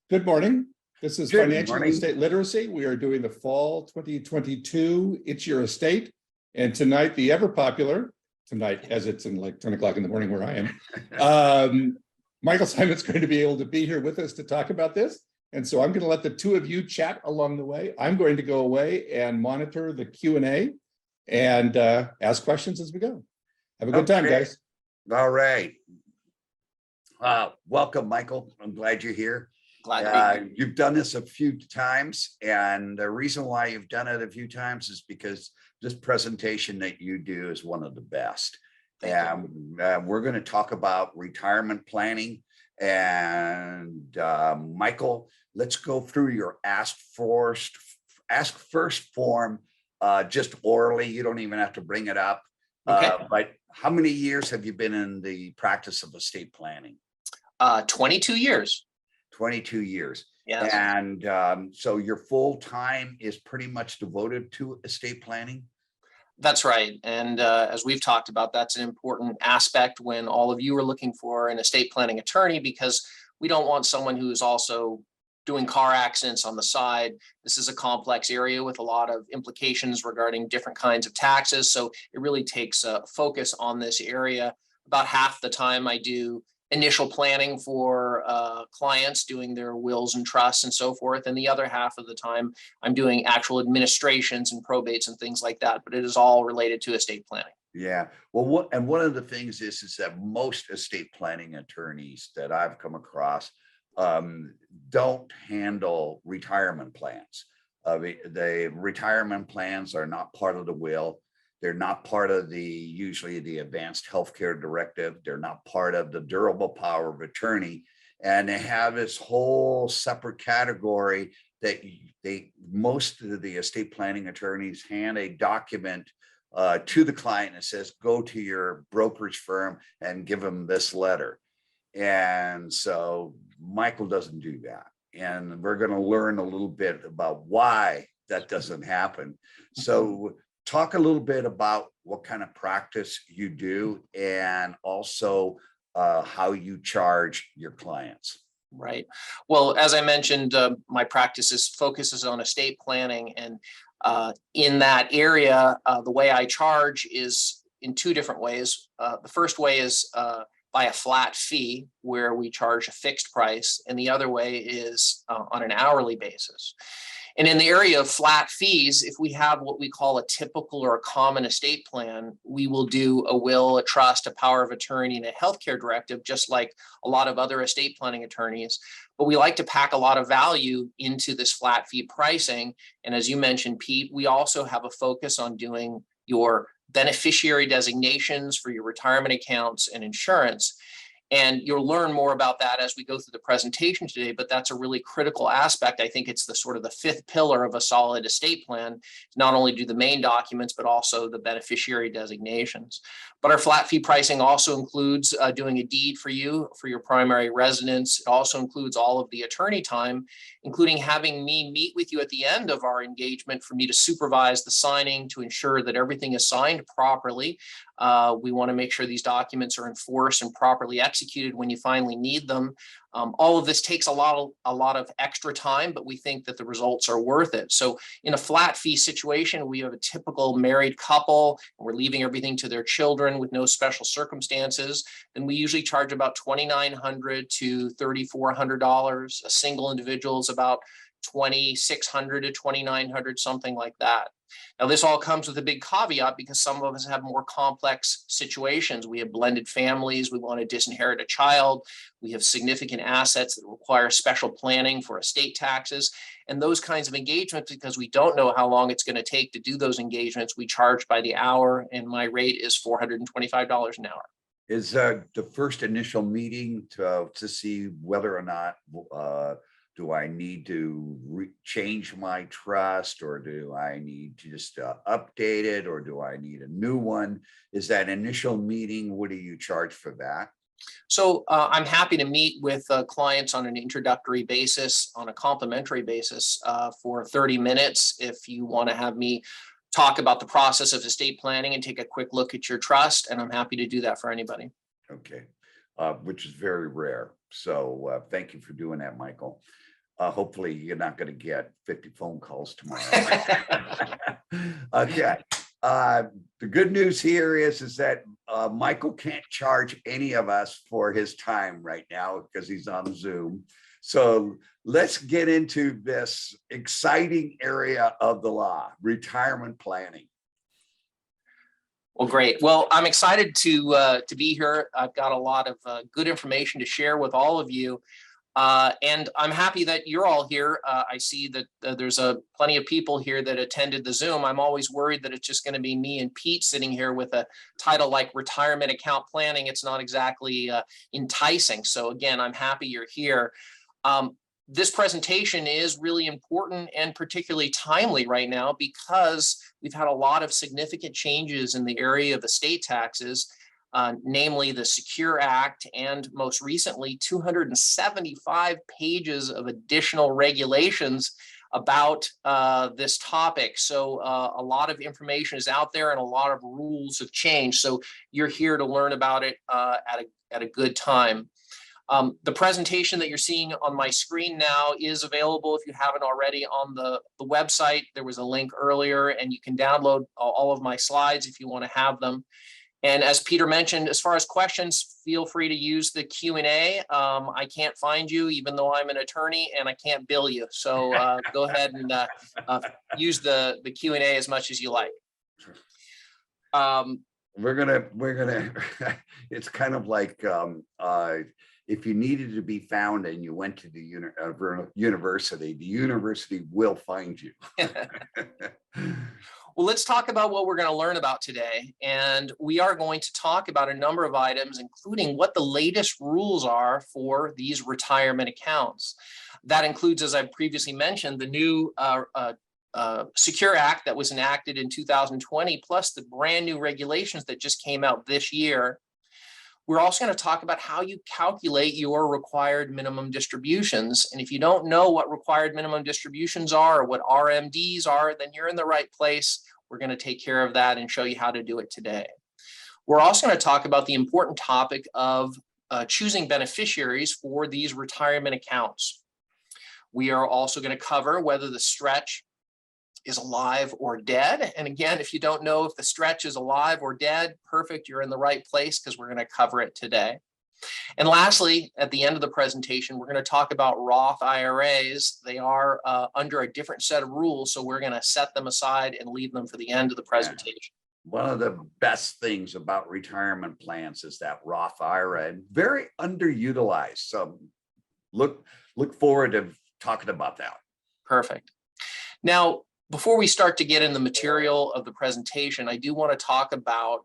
Good morning. This is Good Financial morning. Estate Literacy. We are doing the fall 2022 It's Your Estate. And tonight, the ever popular, tonight as it's in like 10 o'clock in the morning where I am, Michael Simon's going to be able to be here with us to talk about this. And so I'm going to let the two of you chat along the way. I'm going to go away and monitor the Q&A and ask questions as we go. Have a good time, guys. All right. Welcome, Michael. I'm glad you're here. Glad to be here. You've done this a few times, and the reason why you've done it a few times is because this presentation that you do is one of the best. And we're going to talk about retirement planning. And Michael, let's go through your ask first form, just orally. You don't even have to bring it up. Okay. But how many years have you been in the practice of estate planning? 22 years. 22 years. Yes. And so your full time is pretty much devoted to estate planning? That's right. And as we've talked about, that's an important aspect when all of you are looking for an estate planning attorney, because we don't want someone who's also doing car accidents on the side. This is a complex area with a lot of implications regarding different kinds of taxes. So it really takes a focus on this area. About half the time I do initial planning for clients doing their wills and trusts and so forth. And the other half of the time, I'm doing actual administrations and probates and things like that. But it is all related to estate planning. Yeah. Well, one of the things is that most estate planning attorneys that I've come across don't handle retirement plans. The retirement plans are not part of the will. They're not part of usually the advanced healthcare directive. They're not part of the durable power of attorney. And they have this whole separate category that most of the estate planning attorneys hand a document to the client and says, go to your brokerage firm and give them this letter. And so Michael doesn't do that. And we're going to learn a little bit about why that doesn't happen. So talk a little bit about what kind of practice you do and also how you charge your clients. Right. Well, as I mentioned, my practice focuses on estate planning. And in that area, the way I charge is in two different ways. The first way is by a flat fee, where we charge a fixed price. And the other way is on an hourly basis. And in the area of flat fees, if we have what we call a typical or a common estate plan, we will do a will, a trust, a power of attorney, and a healthcare directive, just like a lot of other estate planning attorneys. But we like to pack a lot of value into this flat fee pricing. And as you mentioned, Pete, we also have a focus on doing your beneficiary designations for your retirement accounts and insurance. And you'll learn more about that as we go through the presentation today, but that's a really critical aspect. I think it's the sort of the fifth pillar of a solid estate plan, not only do the main documents, but also the beneficiary designations. But our flat fee pricing also includes doing a deed for you for your primary residence. It also includes all of the attorney time, including having me meet with you at the end of our engagement for me to supervise the signing to ensure that everything is signed properly. We want to make sure these documents are enforced and properly executed when you finally need them. All of this takes a lot of extra time, but we think that the results are worth it. So in a flat fee situation, we have a typical married couple, and we're leaving everything to their children with no special circumstances. Then we usually charge about $2,900 to $3,400. A single individual is about $2,600 to $2,900, something like that. Now, this all comes with a big caveat because some of us have more complex situations. We have blended families. We want to disinherit a child. We have significant assets that require special planning for estate taxes. And those kinds of engagements, because we don't know how long it's going to take to do those engagements, we charge by the hour, and my rate is $425 an hour. Is the first initial meeting to see whether or not do I need to change my trust, or do I need to just update it, or do I need a new one? Is that initial meeting, what do you charge for that? So I'm happy to meet with clients on an introductory basis, on a complimentary basis for 30 minutes. If you want to have me talk about the process of estate planning and take a quick look at your trust, and I'm happy to do that for anybody. Okay, which is very rare. So thank you for doing that, Michael. Hopefully you're not going to get 50 phone calls tomorrow. Okay. The good news here is that Michael can't charge any of us for his time right now because he's on Zoom. So let's get into this exciting area of the law, retirement planning. Well, great. Well, I'm excited to be here. I've got a lot of good information to share with all of you. And I'm happy that you're all here. I see that there's plenty of people here that attended the Zoom. I'm always worried that it's just going to be me and Pete sitting here with a title like retirement account planning. It's not exactly enticing. So again, I'm happy you're here. This presentation is really important and particularly timely right now because we've had a lot of significant changes in the area of estate taxes. Namely the Secure Act, and most recently 275 pages of additional regulations about this topic. So a lot of information is out there and a lot of rules have changed. So you're here to learn about it at a good time. The presentation that you're seeing on my screen now is available if you haven't already on the website. There was a link earlier and you can download all of my slides if you want to have them. And as Peter mentioned, as far as questions, feel free to use the Q&A. I can't find you, even though I'm an attorney, and I can't bill you. So go ahead and use the Q&A as much as you like. We're gonna. It's kind of like if you needed to be found and you went to the university, the university will find you. Well, let's talk about what we're going to learn about today. And we are going to talk about a number of items, including what the latest rules are for these retirement accounts. That includes, as I previously mentioned, the new Secure Act that was enacted in 2020, plus the brand new regulations that just came out this year. We're also going to talk about how you calculate your required minimum distributions. And if you don't know what required minimum distributions are or what RMDs are, then you're in the right place. We're going to take care of that and show you how to do it today. We're also going to talk about the important topic of choosing beneficiaries for these retirement accounts. We are also going to cover whether the stretch is alive or dead. And again, if you don't know if the stretch is alive or dead, perfect, you're in the right place because we're going to cover it today. And lastly, at the end of the presentation, we're going to talk about Roth IRAs. They are under a different set of rules, so we're going to set them aside and leave them for the end of the presentation. One of the best things about retirement plans is that Roth IRA, very underutilized. So look forward to talking about that. Perfect. Now, before we start to get in the material of the presentation, I do want to talk about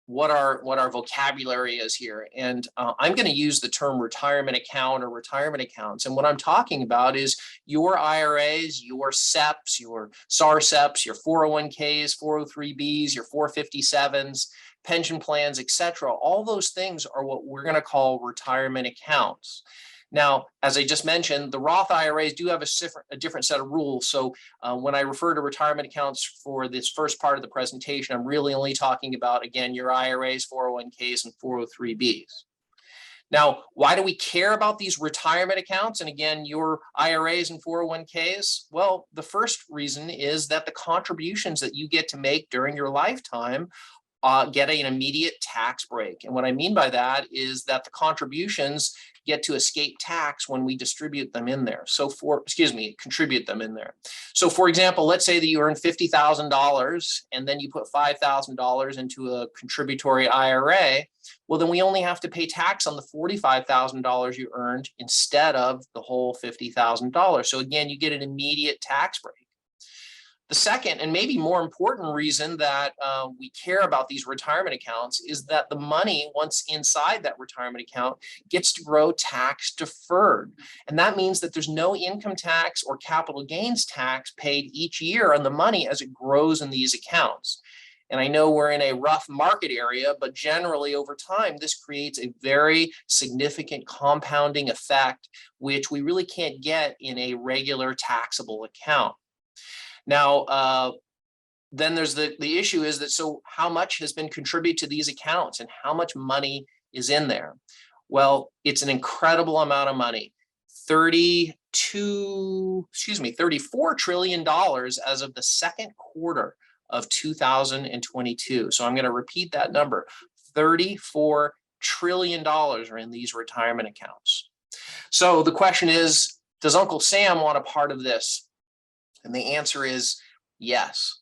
what our vocabulary is here. And I'm going to use the term retirement account or retirement accounts. And what I'm talking about is your IRAs, your SEPs, your SAR-SEPs, your 401ks, 403bs, your 457s, pension plans, etc. All those things are what we're going to call retirement accounts. Now, as I just mentioned, the Roth IRAs do have a different set of rules. So when I refer to retirement accounts for this first part of the presentation, I'm really only talking about, again, your IRAs, 401ks, and 403bs. Now, why do we care about these retirement accounts? And again, your IRAs and 401ks? Well, the first reason is that the contributions that you get to make during your lifetime get an immediate tax break. And what I mean by that is that the contributions get to escape tax when we distribute them in there. So contribute them in there. So for example, let's say that you earn $50,000 and then you put $5,000 into a contributory IRA. Well, then we only have to pay tax on the $45,000 you earned instead of the whole $50,000. So again, you get an immediate tax break. The second, and maybe more important reason that we care about these retirement accounts is that the money, once inside that retirement account, gets to grow tax deferred. And that means that there's no income tax or capital gains tax paid each year on the money as it grows in these accounts. And I know we're in a rough market area, but generally over time, this creates a very significant compounding effect, which we really can't get in a regular taxable account. Now, then there's the issue is that, so how much has been contributed to these accounts and how much money is in there? Well, it's an incredible amount of money. $34 trillion as of the second quarter of 2022. So I'm going to repeat that number. $34 trillion are in these retirement accounts. So the question is, does Uncle Sam want a part of this? And the answer is yes.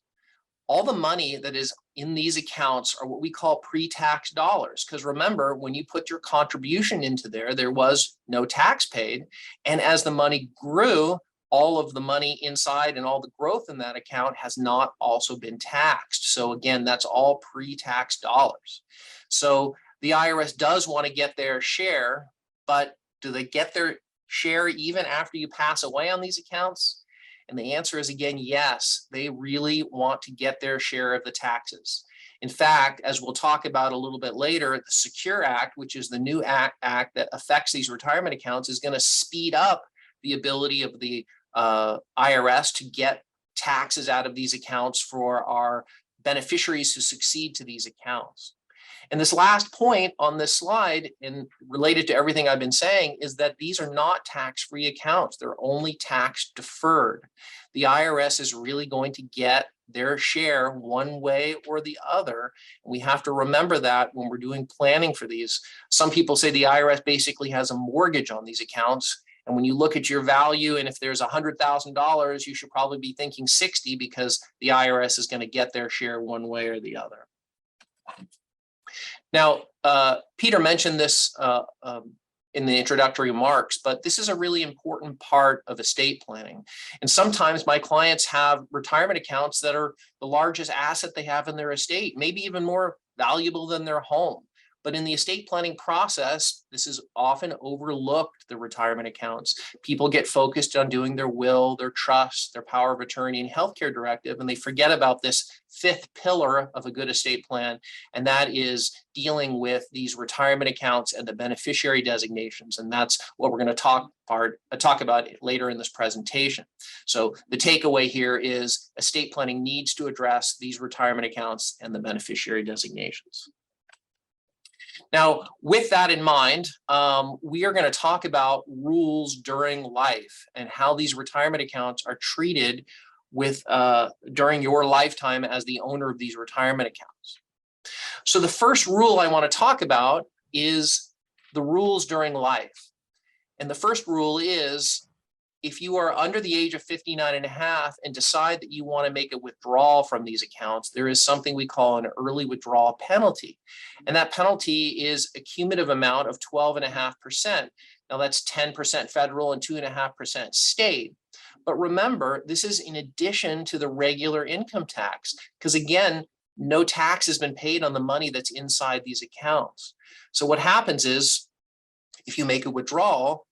All the money that is in these accounts are what we call pre-tax dollars. Because remember, when you put your contribution into there, there was no tax paid. And as the money grew, all of the money inside and all the growth in that account has not also been taxed. So again, that's all pre-tax dollars. So the IRS does want to get their share, but do they get their share even after you pass away on these accounts? And the answer is, again, yes, they really want to get their share of the taxes. In fact, as we'll talk about a little bit later, the Secure Act, which is the new act that affects these retirement accounts, is going to speed up the ability of the IRS to get taxes out of these accounts for our beneficiaries who succeed to these accounts. And this last point on this slide, and related to everything I've been saying, is that these are not tax-free accounts. They're only tax deferred. The IRS is really going to get their share one way or the other. And we have to remember that when we're doing planning for these. Some people say the IRS basically has a mortgage on these accounts. And when you look at your value, and if there's $100,000, you should probably be thinking 60, because the IRS is going to get their share one way or the other. Now, Peter mentioned this in the introductory remarks, but this is a really important part of estate planning. And sometimes my clients have retirement accounts that are the largest asset they have in their estate, maybe even more valuable than their home. But in the estate planning process, this is often overlooked, the retirement accounts. People get focused on doing their will, their trust, their power of attorney, and healthcare directive, and they forget about this fifth pillar of a good estate plan, and that is dealing with these retirement accounts and the beneficiary designations. And that's what we're going to talk about later in this presentation. So the takeaway here is estate planning needs to address these retirement accounts and the beneficiary designations. Now, with that in mind, we are going to talk about rules during life and how these retirement accounts are treated during your lifetime as the owner of these retirement accounts. So the first rule I want to talk about is the rules during life. And the first rule is, if you are under the age of 59 and a half and decide that you want to make a withdrawal from these accounts, there is something we call an early withdrawal penalty. And that penalty is a cumulative amount of 12.5%. Now that's 10% federal and 2.5% state. But remember, this is in addition to the regular income tax, because again, no tax has been paid on the money that's inside these accounts. So what happens is, if you make a withdrawal,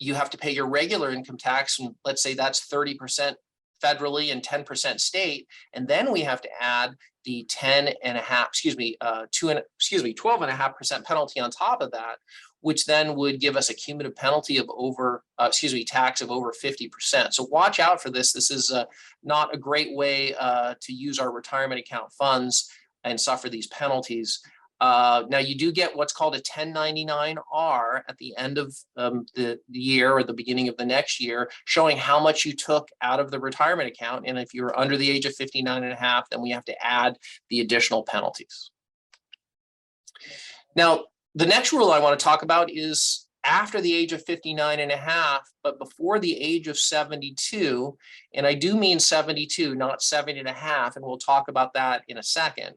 you have to pay your regular income tax, and let's say that's 30% federally and 10% state, and then we have to add the 12.5% penalty on top of that, which then would give us a cumulative penalty of tax of over 50%. So watch out for this. This is not a great way to use our retirement account funds and suffer these penalties. Now you do get what's called a 1099-R at the end of the year or the beginning of the next year, showing how much you took out of the retirement account. And if you're under the age of 59 and a half, then we have to add the additional penalties. Now, the next rule I want to talk about is after the age of 59 and a half, but before the age of 72. And I do mean 72, not 70 and a half. And we'll talk about that in a second.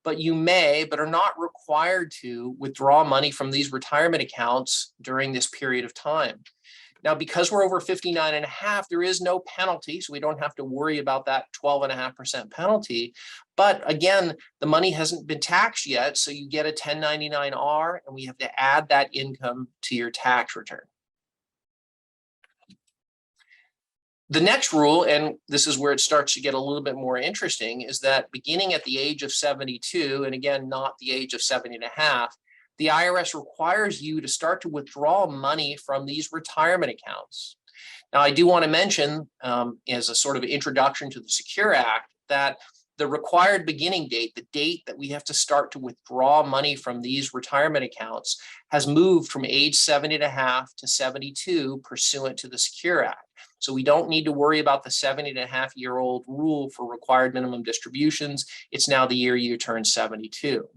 But you may, but are not required to, withdraw money from these retirement accounts during this period of time. Now, because we're over 59 and a half, there is no penalty, so we don't have to worry about that 12.5% penalty. But again, the money hasn't been taxed yet, so you get a 1099-R, and we have to add that income to your tax return. The next rule, and this is where it starts to get a little bit more interesting, is that beginning at the age of 72, and again, not the age of 70 and a half, the IRS requires you to start to withdraw money from these retirement accounts. Now, I do want to mention, as a sort of introduction to the Secure Act, that the required beginning date, the date that we have to start to withdraw money from these retirement accounts, has moved from age 70.5 to 72 pursuant to the Secure Act. So we don't need to worry about the 70.5-year-old rule for required minimum distributions. It's now the year you turn 72.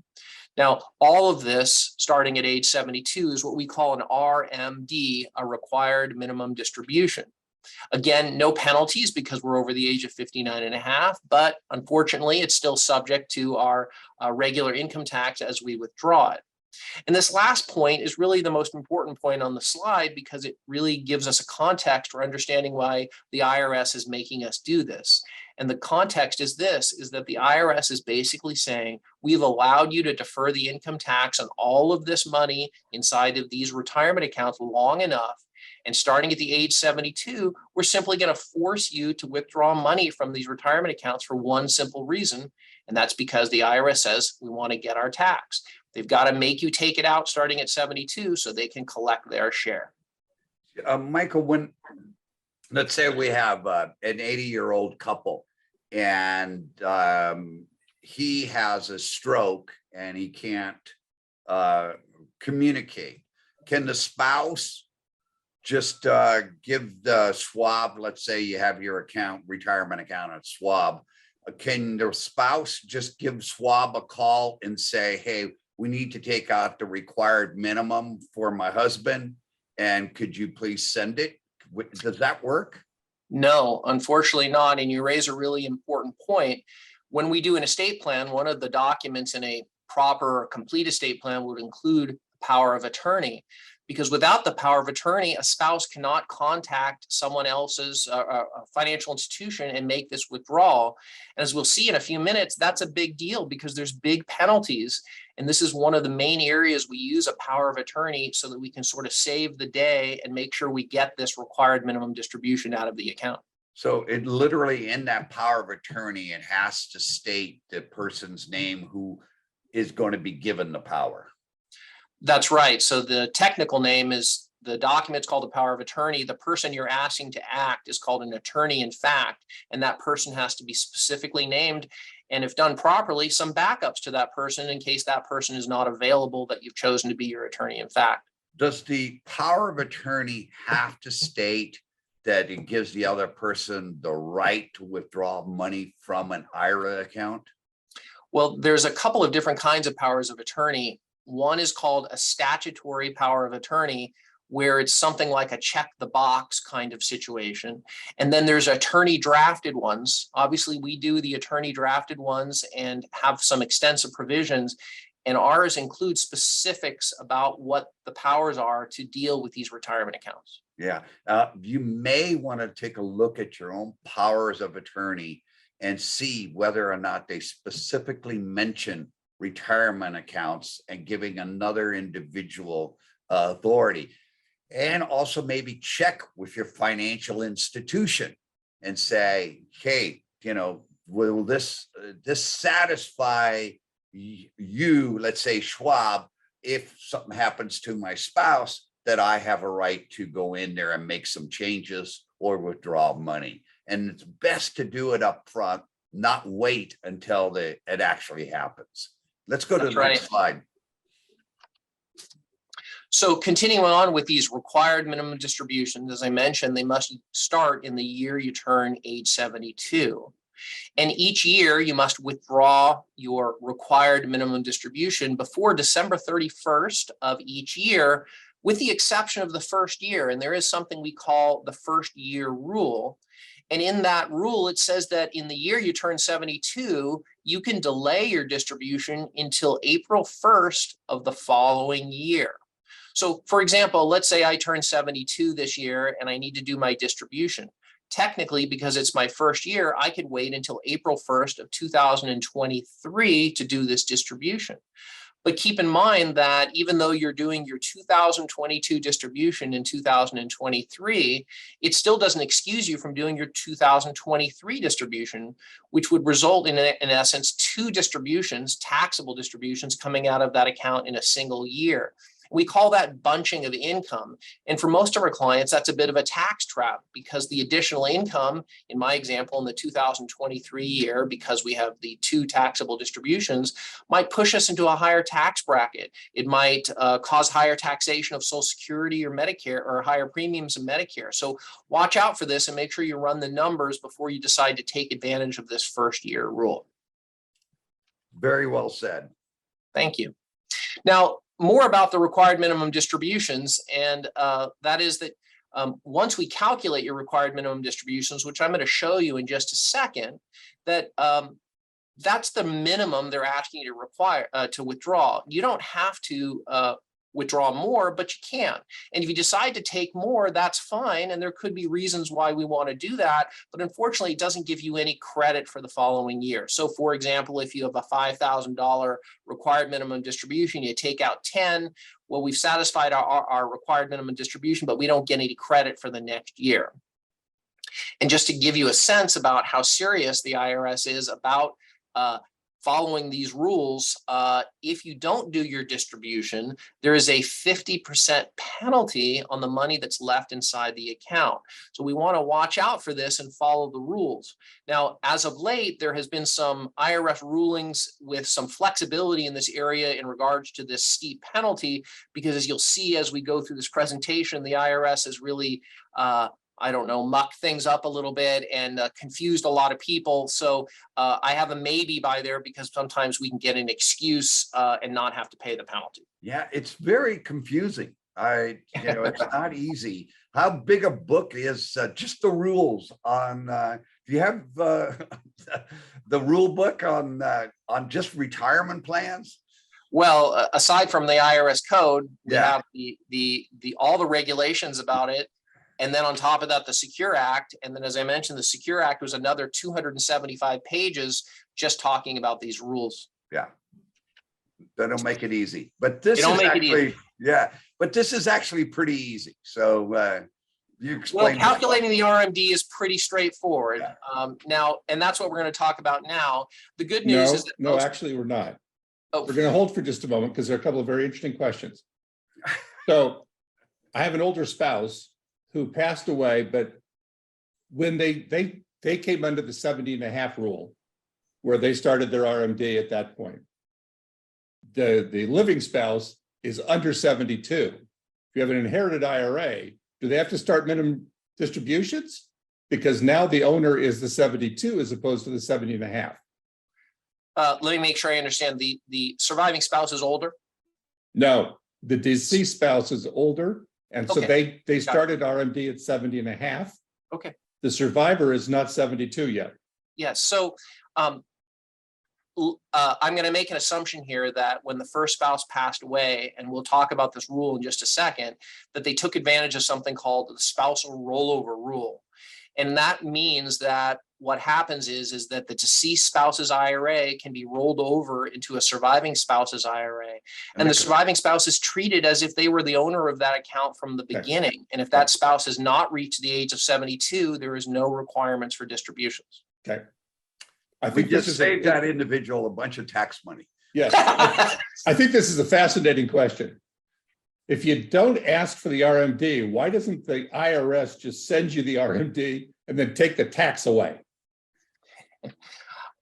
Now, all of this, starting at age 72, is what we call an RMD, a required minimum distribution. Again, no penalties because we're over the age of 59.5, but unfortunately, it's still subject to our regular income tax as we withdraw it. And this last point is really the most important point on the slide because it really gives us a context for understanding why the IRS is making us do this. And the context is this, is that the IRS is basically saying, we've allowed you to defer the income tax on all of this money inside of these retirement accounts long enough. And starting at the age 72, we're simply going to force you to withdraw money from these retirement accounts for one simple reason. And that's because the IRS says we want to get our tax. They've got to make you take it out starting at 72 so they can collect their share. Michael, when let's say we have an 80-year-old couple and he has a stroke and he can't communicate, can the spouse just give the Schwab, let's say you have your account, retirement account at Schwab, can the spouse just give Schwab a call and say, hey, we need to take out the required minimum for my husband, and could you please send it? Does that work? No, unfortunately not. And you raise a really important point. When we do an estate plan, one of the documents in a proper complete estate plan would include power of attorney. Because without the power of attorney, a spouse cannot contact someone else's financial institution and make this withdrawal. And as we'll see in a few minutes, that's a big deal because there's big penalties. And this is one of the main areas we use a power of attorney so that we can sort of save the day and make sure we get this required minimum distribution out of the account. So it literally in that power of attorney, it has to state the person's name who is going to be given the power. That's right. So the technical name is the document's called a power of attorney. The person you're asking to act is called an attorney in fact, and that person has to be specifically named. And if done properly, some backups to that person in case that person is not available that you've chosen to be your attorney in fact. Does the power of attorney have to state that it gives the other person the right to withdraw money from an IRA account? Well, there's a couple of different kinds of powers of attorney. One is called a statutory power of attorney, where it's something like a check the box kind of situation. And then there's attorney drafted ones. Obviously, we do the attorney drafted ones and have some extensive provisions. And ours include specifics about what the powers are to deal with these retirement accounts. Yeah, you may want to take a look at your own powers of attorney and see whether or not they specifically mention retirement accounts and giving another individual authority. And also maybe check with your financial institution and say, hey, will this satisfy you, let's say Schwab, if something happens to my spouse, that I have a right to go in there and make some changes or withdraw money. And it's best to do it up front, not wait until it actually happens. Let's go to the next slide. So continuing on with these required minimum distributions, as I mentioned, they must start in the year you turn age 72. And each year you must withdraw your required minimum distribution before December 31st of each year, with the exception of the first year. And there is something we call the first year rule. And in that rule, it says that in the year you turn 72, you can delay your distribution until April 1st of the following year. So for example, let's say I turn 72 this year and I need to do my distribution. Technically, because it's my first year, I could wait until April 1st of 2023 to do this distribution. But keep in mind that even though you're doing your 2022 distribution in 2023, it still doesn't excuse you from doing your 2023 distribution, which would result in essence, two distributions, taxable distributions coming out of that account in a single year. We call that bunching of income. And for most of our clients, that's a bit of a tax trap because the additional income, in my example, in the 2023 year, because we have the 2 taxable distributions, might push us into a higher tax bracket. It might cause higher taxation of Social Security or Medicare, or higher premiums in Medicare. So watch out for this and make sure you run the numbers before you decide to take advantage of this first year rule. Very well said. Thank you. Now, more about the required minimum distributions, and that is that once we calculate your required minimum distributions, which I'm going to show you in just a second, that that's the minimum they're asking you to require to withdraw. You don't have to withdraw more, but you can. And if you decide to take more, that's fine. And there could be reasons why we want to do that. But unfortunately, it doesn't give you any credit for the following year. So for example, if you have a $5,000 required minimum distribution, you take out 10, well, we've satisfied our required minimum distribution, but we don't get any credit for the next year. And just to give you a sense about how serious the IRS is about following these rules, if you don't do your distribution, there is a 50% penalty on the money that's left inside the account. So we want to watch out for this and follow the rules. Now, as of late, there has been some IRS rulings with some flexibility in this area in regards to this steep penalty, because as you'll see as we go through this presentation, the IRS is really I don't know, muck things up a little bit and confused a lot of people. So I have a maybe by there, because sometimes we can get an excuse and not have to pay the penalty. Yeah, it's very confusing. It's not easy. How big a book is just the rules on? Do you have the rule book on just retirement plans? Well, aside from the IRS code, we have the all the regulations about it. And then on top of that, the Secure Act. And then, as I mentioned, the Secure Act was another 275 pages just talking about these rules. Yeah. They don't make it easy, but this is actually, but this is actually pretty easy. So you explain. Well, calculating the RMD is pretty straightforward. Yeah. Now, and that's what we're going to talk about now. The good news is that actually, we're not. Oh. We're going to hold for just a moment because there are a couple of very interesting questions. So I have an older spouse who passed away, but when they came under the 70.5 rule, where they started their RMD at that point, the living spouse is under 72. If you have an inherited IRA, do they have to start minimum distributions? Because now the owner is the 72 as opposed to the 70.5. Let me make sure I understand. The surviving spouse is older? No, the deceased spouse is older. And so they started RMD at 70.5. Okay. The survivor is not 72 yet. Yes. So I'm going to make an assumption here that when the first spouse passed away, and we'll talk about this rule in just a second, that they took advantage of something called the spousal rollover rule. And that means that what happens is that the deceased spouse's IRA can be rolled over into a surviving spouse's IRA. And the surviving spouse is treated as if they were the owner of that account from the beginning. And if that spouse has not reached the age of 72, there is no requirements for distributions. Okay. I think we just saved that individual a bunch of tax money. Yes. I think this is a fascinating question. If you don't ask for the RMD, why doesn't the IRS just send you the RMD and then take the tax away?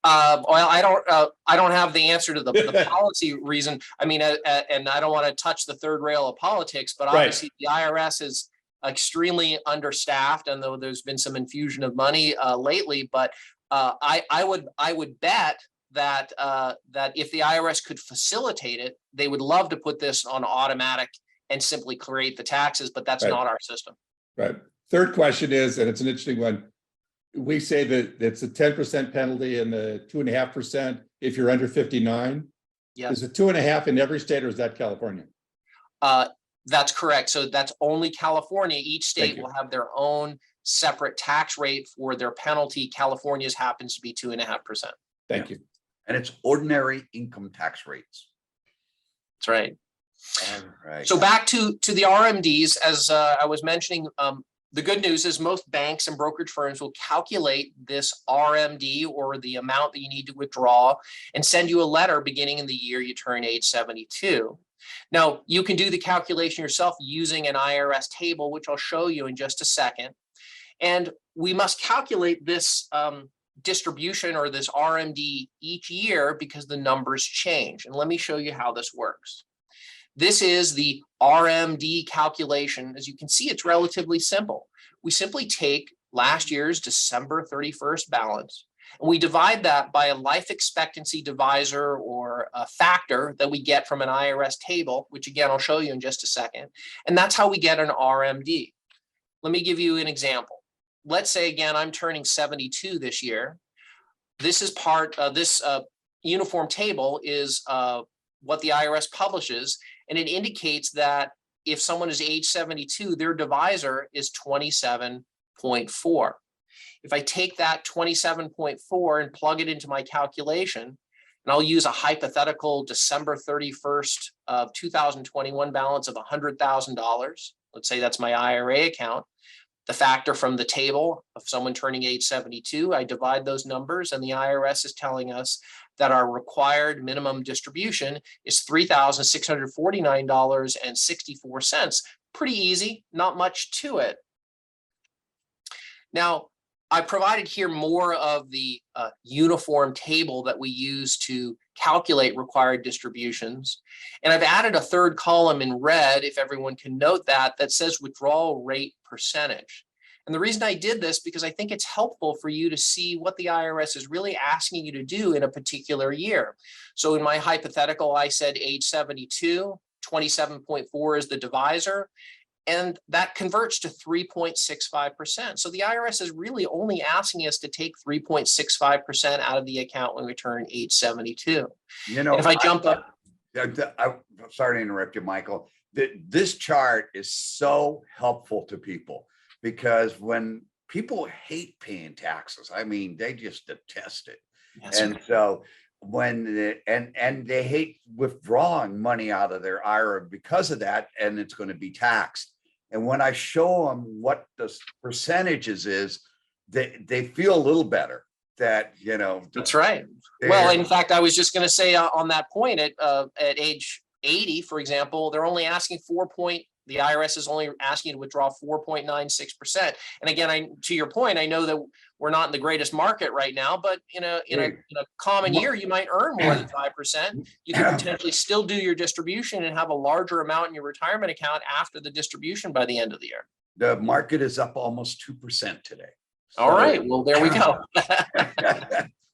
Well, I don't have the answer to the policy reason. I mean, and I don't want to touch the third rail of politics, but obviously the IRS is extremely understaffed, and though there's been some infusion of money lately, but I would bet that if the IRS could facilitate it, they would love to put this on automatic and simply create the taxes, but that's not our system. Right. Third question is, and it's an interesting one, we say that it's a 10% penalty and the 2.5% if you're under 59. Yeah. Is it 2.5 in every state, or is that California? That's correct. So that's only California. Each state will have their own separate tax rate for their penalty. California's happens to be 2.5%. Thank you. And it's ordinary income tax rates. That's right. All right. So back to the RMDs, as I was mentioning, the good news is most banks and brokerage firms will calculate this RMD, or the amount that you need to withdraw, and send you a letter beginning in the year you turn age 72. Now, you can do the calculation yourself using an IRS table, which I'll show you in just a second. And we must calculate this distribution or this RMD each year because the numbers change. And let me show you how this works. This is the RMD calculation. As you can see, it's relatively simple. We simply take last year's December 31st balance, and we divide that by a life expectancy divisor or a factor that we get from an IRS table, which again, I'll show you in just a second. And that's how we get an RMD. Let me give you an example. Let's say, again, I'm turning 72 this year. This is part of this uniform table is what the IRS publishes, and it indicates that if someone is age 72, their divisor is 27.4. If I take that 27.4 and plug it into my calculation, and I'll use a hypothetical December 31st of 2021 balance of $100,000. Let's say that's my IRA account. The factor from the table of someone turning age 72, I divide those numbers, and the IRS is telling us that our required minimum distribution is $3,649.64. Pretty easy, not much to it. Now, I provided here more of the uniform table that we use to calculate required distributions. And I've added a third column in red, if everyone can note that, that says withdrawal rate percentage. And the reason I did this because I think it's helpful for you to see what the IRS is really asking you to do in a particular year. So in my hypothetical, I said age 72, 27.4 is the divisor, and that converts to 3.65%. So the IRS is really only asking us to take 3.65% out of the account when we turn age 72. You know, and if I jump up. I'm sorry to interrupt you, Michael. This chart is so helpful to people because when people hate paying taxes, I mean, they just detest it. Yes, and so when and they hate withdrawing money out of their IRA because of that, and it's going to be taxed. And when I show them what the percentages is, they feel a little better that, you know. That's right. Well, in fact, I was just going to say on that point at age 80, for example, they're only asking the IRS is only asking you to withdraw 4.96%. And again, to your point, I know that we're not in the greatest market right now, but in a common year, you might earn more than 5%. You can potentially still do your distribution and have a larger amount in your retirement account after the distribution by the end of the year. The market is up almost 2% today. So, all right. Well, there we go.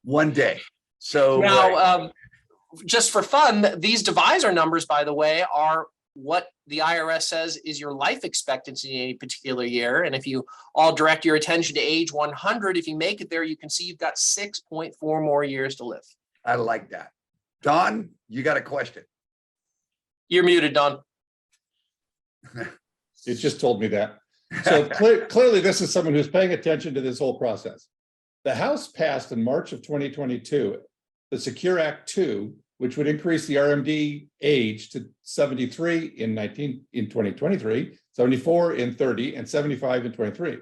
One day. So now, just for fun, these divisor numbers, by the way, are what the IRS says is your life expectancy in any particular year. And if you all direct your attention to age 100, if you make it there, you can see you've got 6.4 more years to live. I like that. Don, you got a question? You're muted, Don. It just told me that. So clearly, this is someone who's paying attention to this whole process. The House passed in March of 2022, the Secure Act 2, which would increase the RMD age to 73 in 2023, 74 in 30, and 75 in 23.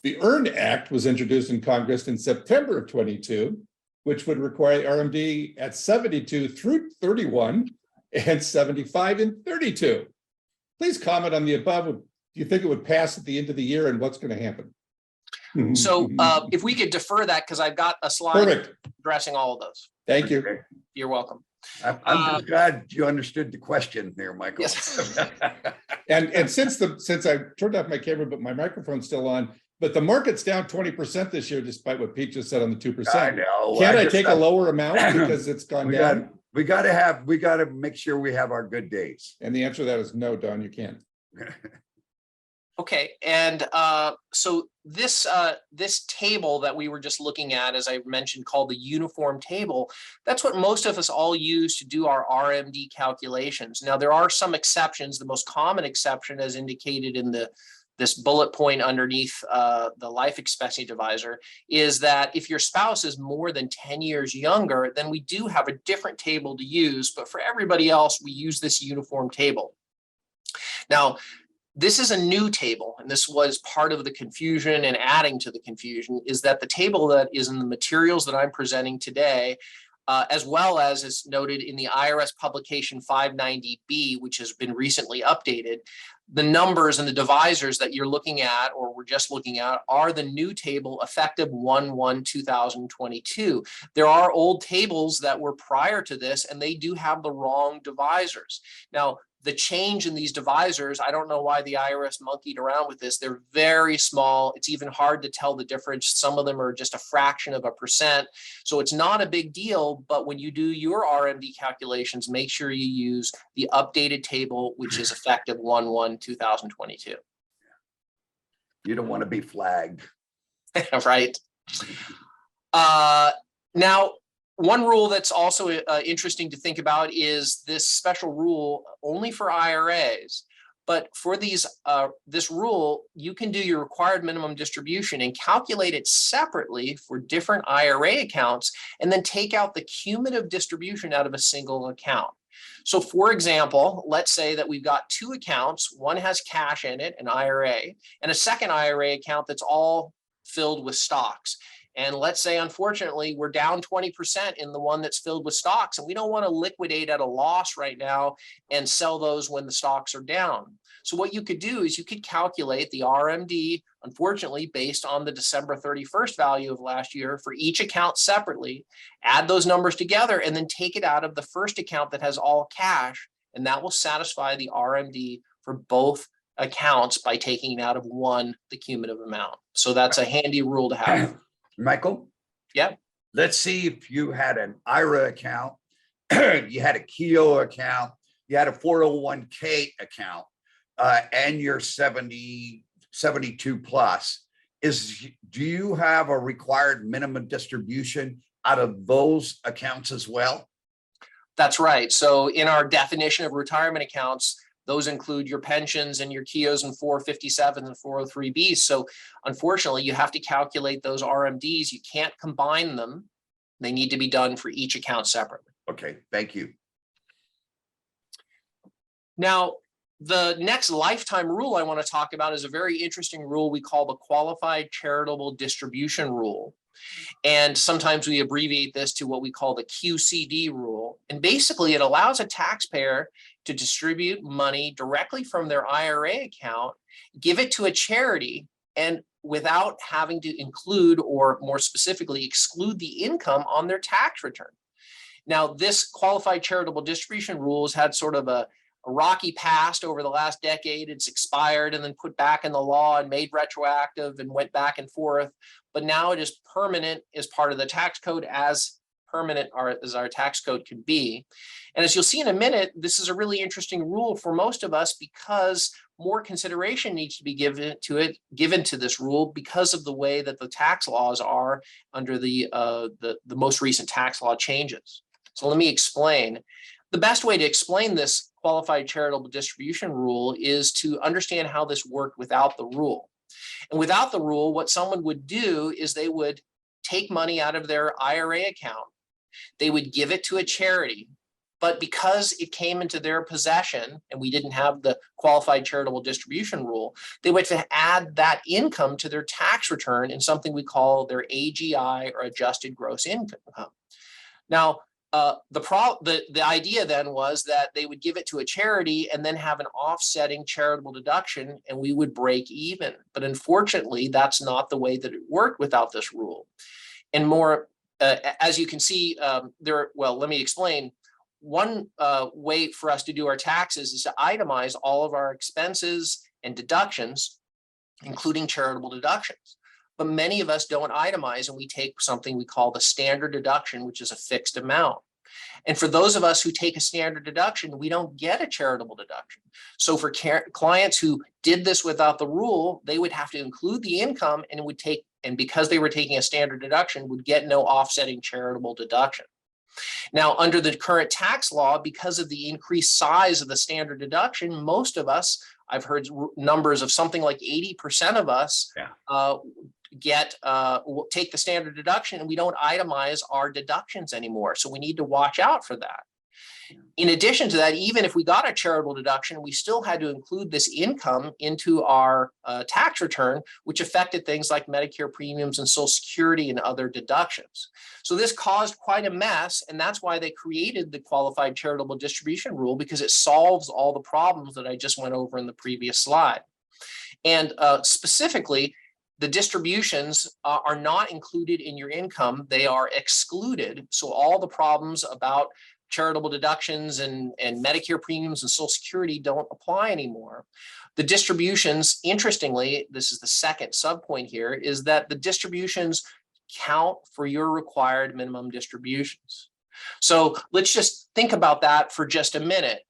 The EARN Act was introduced in Congress in September of 22, which would require RMD at 72 through 31 and 75 in 32. Please comment on the above. Do you think it would pass at the end of the year, and what's going to happen? So if we could defer that, because I've got a slide addressing all of those. Thank you. You're welcome. I'm just glad you understood the question there, Michael. Yes. and since I turned off my camera, but my microphone's still on, but the market's down 20% this year, despite what Pete just said on the 2%. I know. Can't I take a lower amount because it's gone down? We got to make sure we have our good days. And the answer to that is no, Don, you can't. Okay, and so this table that we were just looking at, as I mentioned, called the uniform table, that's what most of us all use to do our RMD calculations. Now, there are some exceptions. The most common exception, as indicated in this bullet point underneath the life expectancy divisor, is that if your spouse is more than 10 years younger, then we do have a different table to use. But for everybody else, we use this uniform table. Now, this is a new table, and this was part of the confusion and adding to the confusion, is that the table that is in the materials that I'm presenting today as well as is noted in the IRS publication 590B, which has been recently updated. The numbers and the divisors that you're looking at, or we're just looking at, are the new table effective 1/1/2022. There are old tables that were prior to this, and they do have the wrong divisors. Now, the change in these divisors, I don't know why the IRS monkeyed around with this. They're very small. It's even hard to tell the difference. Some of them are just a fraction of a percent. So it's not a big deal, but when you do your RMD calculations, make sure you use the updated table, which is effective 1/1/2022. You don't want to be flagged. Right. Now, one rule that's also interesting to think about is this special rule only for IRAs. But for this rule, you can do your required minimum distribution and calculate it separately for different IRA accounts, and then take out the cumulative distribution out of a single account. So for example, let's say that we've got two accounts. One has cash in it, an IRA, and a second IRA account that's all filled with stocks. And let's say, unfortunately, we're down 20% in the one that's filled with stocks, and we don't want to liquidate at a loss right now and sell those when the stocks are down. So what you could do is you could calculate the RMD, unfortunately, based on the December 31st value of last year for each account separately, add those numbers together, and then take it out of the first account that has all cash, and that will satisfy the RMD for both accounts by taking it out of one, the cumulative amount. So that's a handy rule to have. Michael? Yeah. Let's see if you had an IRA account, you had a Keogh account, you had a 401k account, and you're 72 plus. Do you have a required minimum distribution out of those accounts as well? That's right. So in our definition of retirement accounts, those include your pensions and your Keoghs and 457s and 403Bs. So unfortunately, you have to calculate those RMDs. You can't combine them. They need to be done for each account separately. Okay, thank you. Now, the next lifetime rule I want to talk about is a very interesting rule we call the Qualified Charitable Distribution Rule. And sometimes we abbreviate this to what we call the QCD rule. And basically, it allows a taxpayer to distribute money directly from their IRA account, give it to a charity, and without having to include, or more specifically, exclude the income on their tax return. Now, this qualified charitable distribution rule has had sort of a rocky past over the last decade. It's expired and then put back in the law and made retroactive and went back and forth. But now it is permanent as part of the tax code, as permanent as our tax code can be. And as you'll see in a minute, this is a really interesting rule for most of us because more consideration needs to be given to this rule because of the way that the tax laws are under the most recent tax law changes. So let me explain. The best way to explain this qualified charitable distribution rule is to understand how this worked without the rule. And without the rule, what someone would do is they would take money out of their IRA account. They would give it to a charity, but because it came into their possession and we didn't have the qualified charitable distribution rule, they would have to add that income to their tax return in something we call their AGI, or adjusted gross income. Now, the idea then was that they would give it to a charity and then have an offsetting charitable deduction, and we would break even. But unfortunately, that's not the way that it worked without this rule. And more, as you can see, let me explain. One way for us to do our taxes is to itemize all of our expenses and deductions, including charitable deductions. But many of us don't itemize, and we take something we call the standard deduction, which is a fixed amount. And for those of us who take a standard deduction, we don't get a charitable deduction. So for clients who did this without the rule, they would have to include the income and because they were taking a standard deduction, would get no offsetting charitable deduction. Now, under the current tax law, because of the increased size of the standard deduction, most of us, I've heard numbers of something like 80% of us take the standard deduction, and we don't itemize our deductions anymore. So we need to watch out for that. In addition to that, even if we got a charitable deduction, we still had to include this income into our tax return, which affected things like Medicare premiums and Social Security and other deductions. So this caused quite a mess, and that's why they created the qualified charitable distribution rule, because it solves all the problems that I just went over in the previous slide. And specifically, the distributions are not included in your income. They are excluded. So all the problems about charitable deductions and Medicare premiums and Social Security don't apply anymore. The distributions, interestingly, this is the second subpoint here, is that the distributions count for your required minimum distributions. So let's just think about that for just a minute.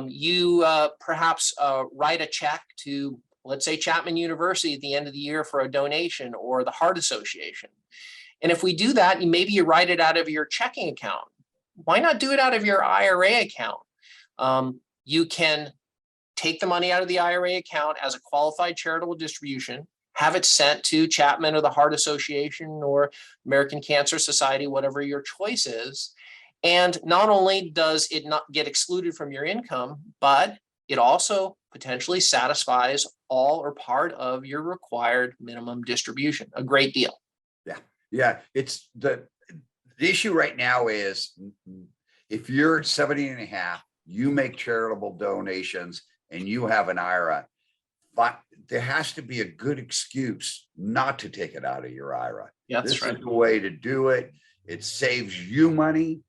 You perhaps write a check to, let's say, Chapman University at the end of the year for a donation, or the Heart Association. And if we do that, maybe you write it out of your checking account. Why not do it out of your IRA account? You can take the money out of the IRA account as a qualified charitable distribution, have it sent to Chapman or the Heart Association or American Cancer Society, whatever your choice is. And not only does it not get excluded from your income, but it also potentially satisfies all or part of your required minimum distribution. A great deal. Yeah. It's the issue right now is if you're 70 and a half, you make charitable donations and you have an IRA, but there has to be a good excuse not to take it out of your IRA. Yeah, that's This right. is the way to do it. It saves you money.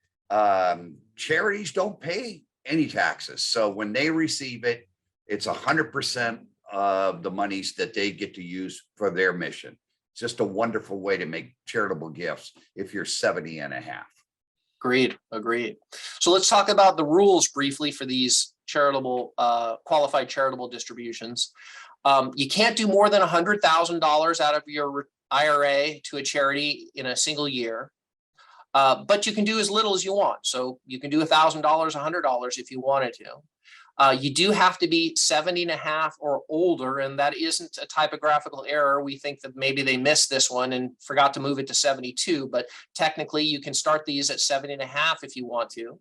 Charities don't pay any taxes. So when they receive it, it's 100% of the monies that they get to use for their mission. It's just a wonderful way to make charitable gifts if you're 70 and a half. Agreed. So let's talk about the rules briefly for these charitable, qualified charitable distributions. You can't do more than $100,000 out of your IRA to a charity in a single year. But you can do as little as you want. So you can do $1,000, $100 if you wanted to. You do have to be 70 and a half or older, and that isn't a typographical error. We think that maybe they missed this one and forgot to move it to 72, but technically you can start these at 70 and a half if you want to.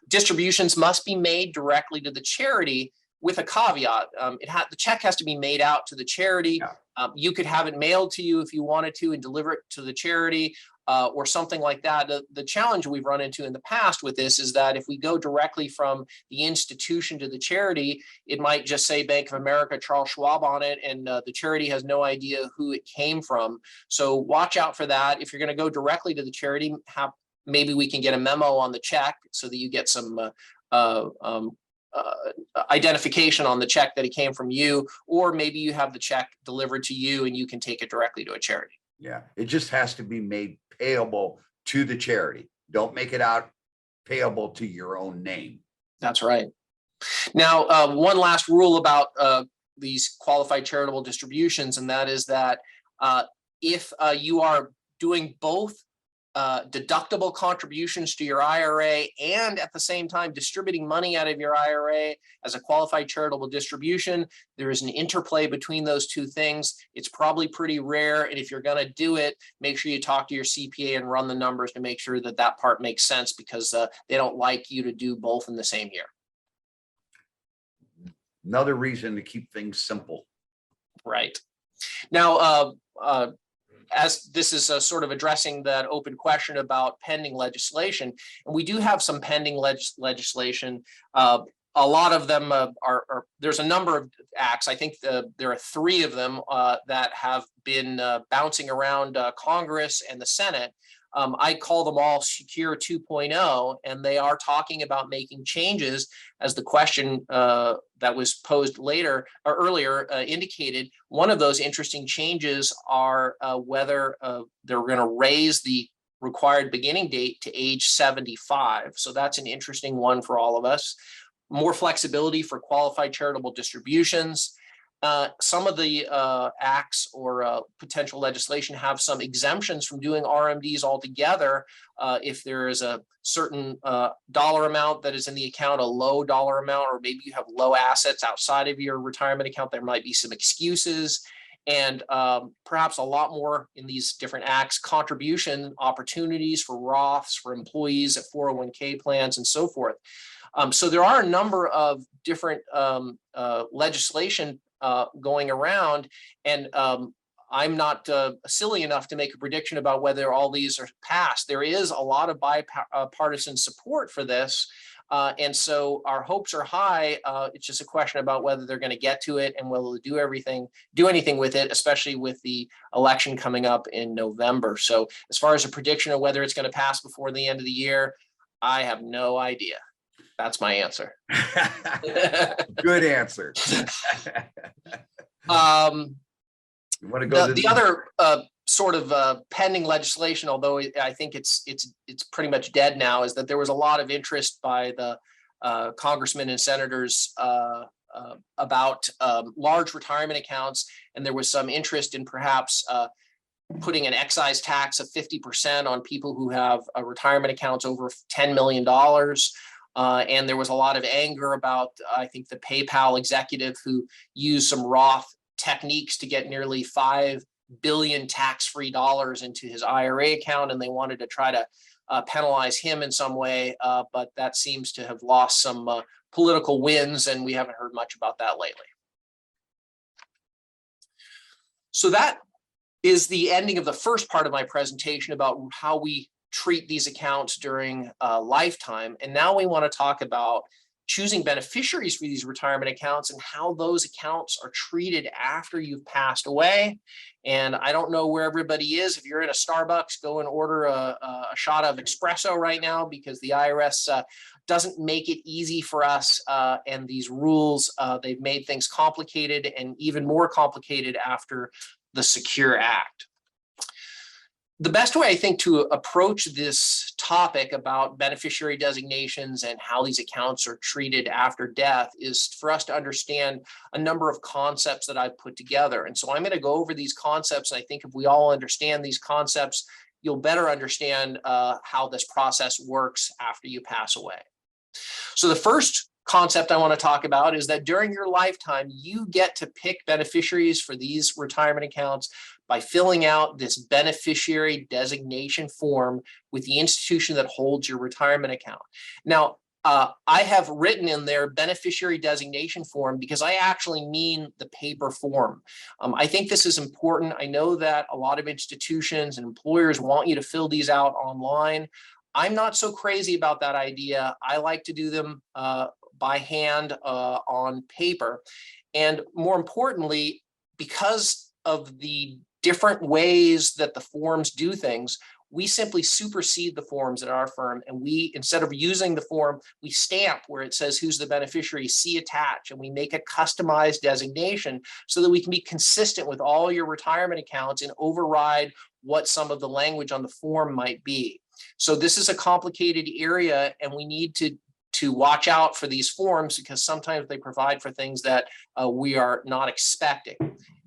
Distributions must be made directly to the charity, with a caveat. The check has to be made out to the charity. Yeah. You could have it mailed to you if you wanted to and deliver it to the charity. Or something like that. The challenge we've run into in the past with this is that if we go directly from the institution to the charity, it might just say Bank of America, Charles Schwab on it, and the charity has no idea who it came from. So watch out for that. If you're going to go directly to the charity, maybe we can get a memo on the check so that you get some identification on the check that it came from you, or maybe you have the check delivered to you and you can take it directly to a charity. Yeah, it just has to be made payable to the charity. Don't make it out payable to your own name. That's right. Now, one last rule about these qualified charitable distributions, and that is that if you are doing both deductible contributions to your IRA and at the same time distributing money out of your IRA as a qualified charitable distribution, there is an interplay between those two things. It's probably pretty rare. And if you're going to do it, make sure you talk to your CPA and run the numbers to make sure that that part makes sense, because they don't like you to do both in the same year. Another reason to keep things simple. Right. Now, as this is sort of addressing that open question about pending legislation, and we do have some pending legislation. A lot of them are there's a number of acts. I think there are 3 of them that have been bouncing around Congress and the Senate. I call them all Secure 2.0, and they are talking about making changes, as the question that was posed earlier indicated. One of those interesting changes are whether they're going to raise the required beginning date to age 75. So that's an interesting one for all of us. More flexibility for qualified charitable distributions. Some of the acts or potential legislation have some exemptions from doing RMDs altogether. If there is a certain dollar amount that is in the account, a low dollar amount, or maybe you have low assets outside of your retirement account, there might be some excuses. And perhaps a lot more in these different acts, contribution opportunities for Roths, for employees at 401k plans, and so forth. So there are a number of different legislation going around, and I'm not silly enough to make a prediction about whether all these are passed. There is a lot of bipartisan support for this. And so our hopes are high. It's just a question about whether they're going to get to it and whether they'll do anything with it, especially with the election coming up in November. So as far as a prediction of whether it's going to pass before the end of the year, I have no idea. That's my answer. Good answer. You want to go to the other sort of pending legislation, although I think it's pretty much dead now, is that there was a lot of interest by the congressmen and senators about large retirement accounts, and there was some interest in perhaps putting an excise tax of 50% on people who have retirement accounts over $10 million. And there was a lot of anger about, I think, the PayPal executive who used some Roth techniques to get nearly 5 billion tax-free dollars into his IRA account, and they wanted to try to penalize him in some way, but that seems to have lost some political wins, and we haven't heard much about that lately. So that is the ending of the first part of my presentation about how we treat these accounts during lifetime, and now we want to talk about choosing beneficiaries for these retirement accounts and how those accounts are treated after you've passed away. And I don't know where everybody is. If you're in a Starbucks, go and order a shot of espresso right now, because the IRS doesn't make it easy for us. And these rules, they've made things complicated, and even more complicated after the Secure Act. The best way, I think, to approach this topic about beneficiary designations and how these accounts are treated after death is for us to understand a number of concepts that I've put together. And so I'm going to go over these concepts. And I think if we all understand these concepts, you'll better understand how this process works after you pass away. So the first concept I want to talk about is that during your lifetime, you get to pick beneficiaries for these retirement accounts by filling out this beneficiary designation form with the institution that holds your retirement account. Now, I have written in there beneficiary designation form because I actually mean the paper form. I think this is important. I know that a lot of institutions and employers want you to fill these out online. I'm not so crazy about that idea. I like to do them by hand on paper. And more importantly, because of the different ways that the forms do things, we simply supersede the forms at our firm, and we, instead of using the form, we stamp where it says who's the beneficiary, see attached, and we make a customized designation so that we can be consistent with all your retirement accounts and override what some of the language on the form might be. So this is a complicated area, and we need to watch out for these forms because sometimes they provide for things that we are not expecting.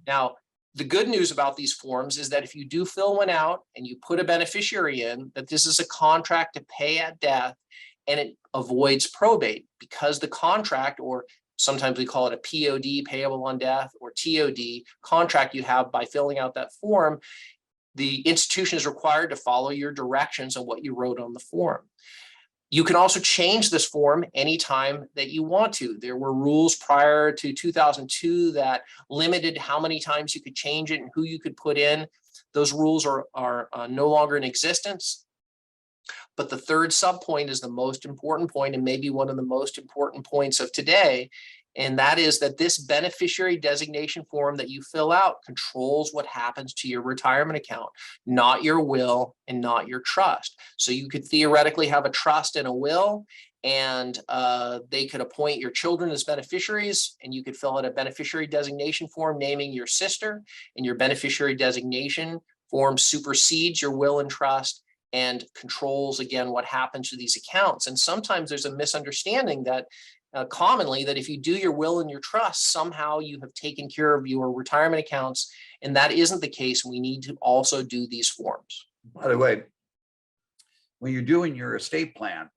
Now, the good news about these forms is that if you do fill one out and you put a beneficiary in, that this is a contract to pay at death, and it avoids probate because the contract, or sometimes we call it a POD, payable on death, or TOD contract you have by filling out that form, the institution is required to follow your directions on what you wrote on the form. You can also change this form anytime that you want to. There were rules prior to 2002 that limited how many times you could change it and who you could put in. Those rules are no longer in existence. But the third subpoint is the most important point, and maybe one of the most important points of today. And that is that this beneficiary designation form that you fill out controls what happens to your retirement account, not your will and not your trust. So you could theoretically have a trust and a will, and they could appoint your children as beneficiaries, and you could fill out a beneficiary designation form naming your sister, and your beneficiary designation form supersedes your will and trust and controls, again, what happens to these accounts. And sometimes there's a misunderstanding that commonly that if you do your will and your trust, somehow you have taken care of your retirement accounts, and that isn't the case. We need to also do these forms. By the way, when you're doing your estate plan,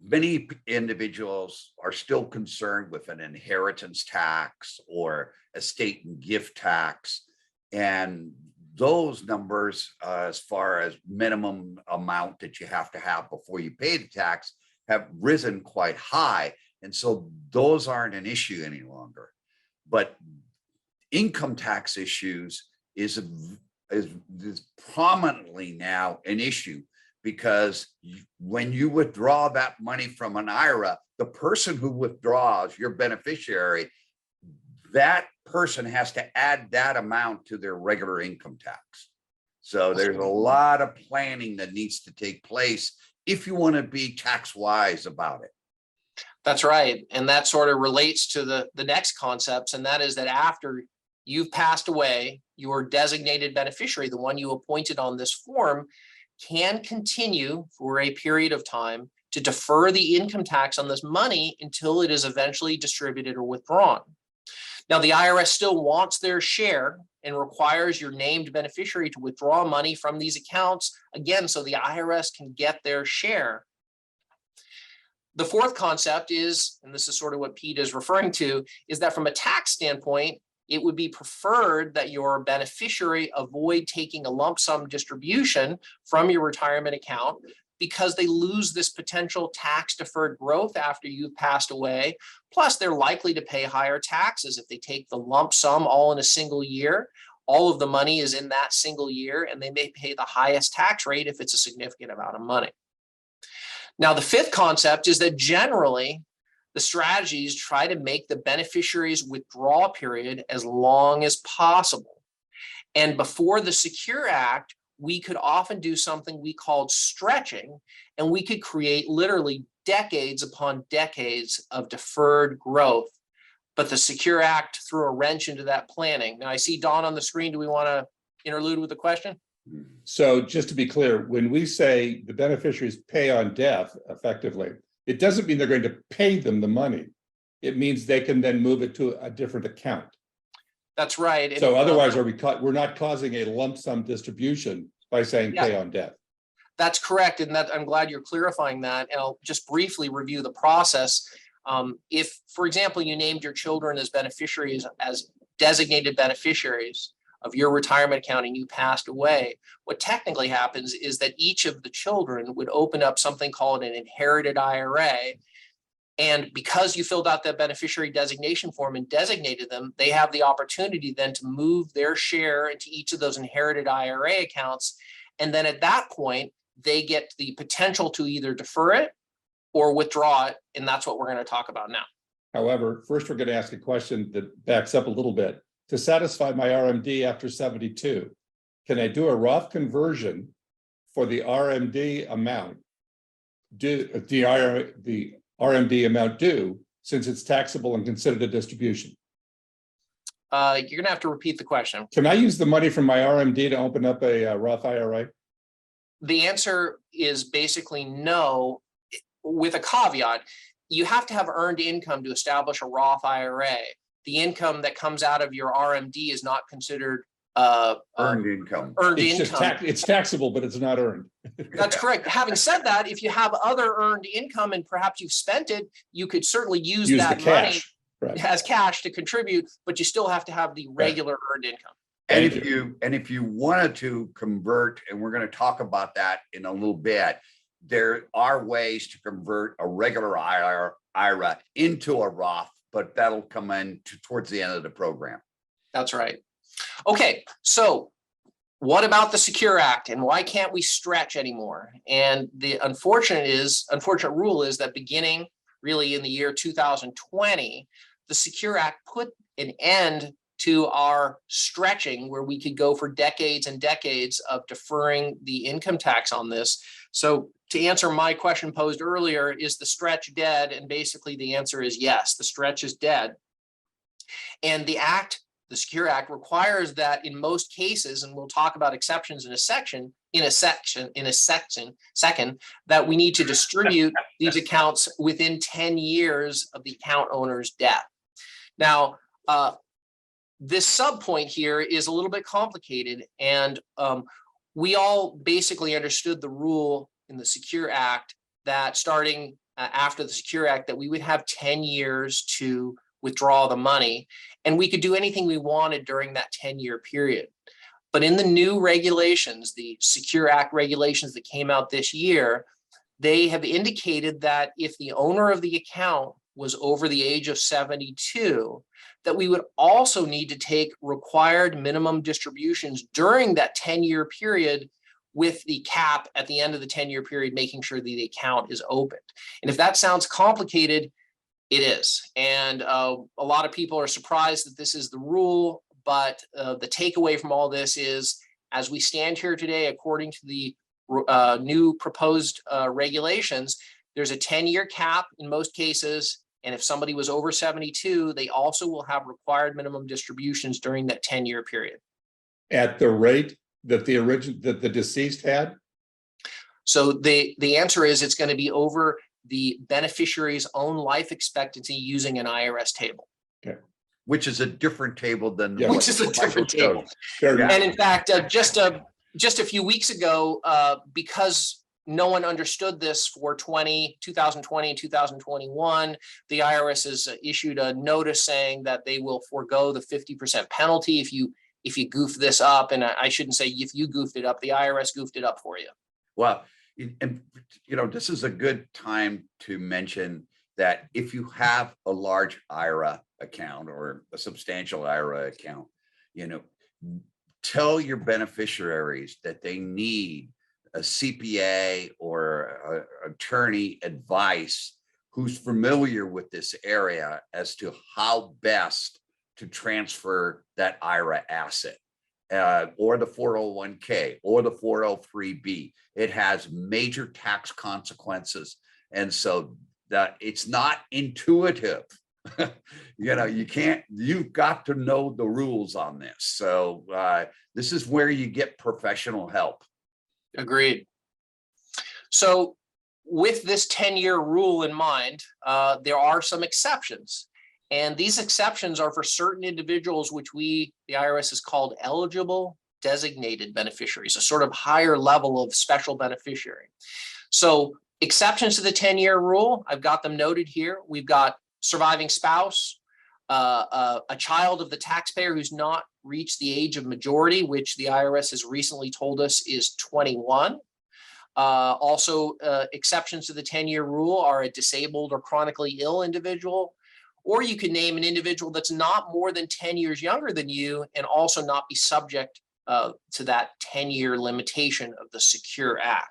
many individuals are still concerned with an inheritance tax or estate and gift tax, and those numbers, as far as minimum amount that you have to have before you pay the tax, have risen quite high. And so those aren't an issue any longer. But income tax issues is prominently now an issue, because when you withdraw that money from an IRA, the person who withdraws, your beneficiary, that person has to add that amount to their regular income tax. So there's a lot of planning that needs to take place if you want to be tax wise about it. That's right. And that sort of relates to the next concepts. And that is that after you've passed away, your designated beneficiary, the one you appointed on this form, can continue for a period of time to defer the income tax on this money until it is eventually distributed or withdrawn. Now, the IRS still wants their share and requires your named beneficiary to withdraw money from these accounts, again, so the IRS can get their share. The fourth concept is, and this is sort of what Pete is referring to, is that from a tax standpoint, it would be preferred that your beneficiary avoid taking a lump sum distribution from your retirement account, because they lose this potential tax deferred growth after you've passed away. Plus, they're likely to pay higher taxes if they take the lump sum all in a single year. All of the money is in that single year, and they may pay the highest tax rate if it's a significant amount of money. Now, the fifth concept is that generally, the strategies try to make the beneficiary's withdrawal period as long as possible. And before the Secure Act, we could often do something we called stretching, and we could create literally decades upon decades of deferred growth. But the Secure Act threw a wrench into that planning. Now, I see Don on the screen. Do we want to interlude with a question? So just to be clear, when we say the beneficiaries pay on death effectively, it doesn't mean they're going to pay them the money. It means they can then move it to a different account. That's right. So otherwise, we're not causing a lump sum distribution by saying pay on death. That's correct. And that I'm glad you're clarifying that. And I'll just briefly review the process. If, for example, you named your children as beneficiaries, as designated beneficiaries of your retirement account, and you passed away, what technically happens is that each of the children would open up something called an inherited IRA. And because you filled out that beneficiary designation form and designated them, they have the opportunity then to move their share into each of those inherited IRA accounts. And then at that point, they get the potential to either defer it or withdraw it. And that's what we're going to talk about now. However, first we're going to ask a question that backs up a little bit. To satisfy my RMD after 72, can I do a Roth conversion for the RMD amount due, the RMD amount due, since it's taxable and considered a distribution? You're going to have to repeat the question. Can I use the money from my RMD to open up a Roth IRA? The answer is basically no, with a caveat. You have to have earned income to establish a Roth IRA. The income that comes out of your RMD is not considered earned income. It's taxable, but it's not earned. That's correct. Having said that, if you have other earned income and perhaps you've spent it, you could certainly use that money as cash to contribute, but you still have to have the regular earned income. And if you wanted to convert, and we're going to talk about that in a little bit, there are ways to convert a regular IRA into a Roth, but that'll come in towards the end of the program. That's right. Okay, so what about the Secure Act, and why can't we stretch anymore? And the unfortunate rule is that beginning really in the year 2020, the Secure Act put an end to our stretching, where we could go for decades and decades of deferring the income tax on this. So to answer my question posed earlier, is the stretch dead? And basically the answer is yes, the stretch is dead. And the Secure Act requires that in most cases, and we'll talk about exceptions in a second, that we need to distribute these accounts within 10 years of the account owner's death. Now, this sub point here is a little bit complicated, and we all basically understood the rule in the Secure Act that starting after the Secure Act that we would have 10 years to withdraw the money, and we could do anything we wanted during that 10-year period. But in the new regulations, the Secure Act regulations that came out this year, they have indicated that if the owner of the account was over the age of 72, that we would also need to take required minimum distributions during that 10-year period, with the cap at the end of the 10-year period, making sure that the account is opened. And if that sounds complicated, it is. And a lot of people are surprised that this is the rule, but the takeaway from all this is, as we stand here today, according to the new proposed regulations, there's a 10-year cap in most cases. And if somebody was over 72, they also will have required minimum distributions during that 10-year period. At the rate that the deceased had? So the answer is it's going to be over the beneficiary's own life expectancy using an IRS table. Okay. Which is a different table than Yeah. Which is a different table. Fair enough. And in fact, just a few weeks ago, because no one understood this for 2020 and 2021, the IRS has issued a notice saying that they will forego the 50% penalty if you goof this up. And I shouldn't say if you goofed it up, the IRS goofed it up for you. Well, and this is a good time to mention that if you have a large IRA account or a substantial IRA account, tell your beneficiaries that they need a CPA or attorney advice who's familiar with this area as to how best to transfer that IRA asset, or the 401k or the 403b. It has major tax consequences. And so that it's not intuitive. You've got to know the rules on this. So this is where you get professional help. Agreed. So with this 10-year rule in mind, there are some exceptions. And these exceptions are for certain individuals, which the IRS has called eligible designated beneficiaries, a sort of higher level of special beneficiary. So exceptions to the 10-year rule, I've got them noted here. We've got surviving spouse, a child of the taxpayer who's not reached the age of majority, which the IRS has recently told us is 21. Also, exceptions to the 10-year rule are a disabled or chronically ill individual, or you can name an individual that's not more than 10 years younger than you and also not be subject to that 10-year limitation of the Secure Act.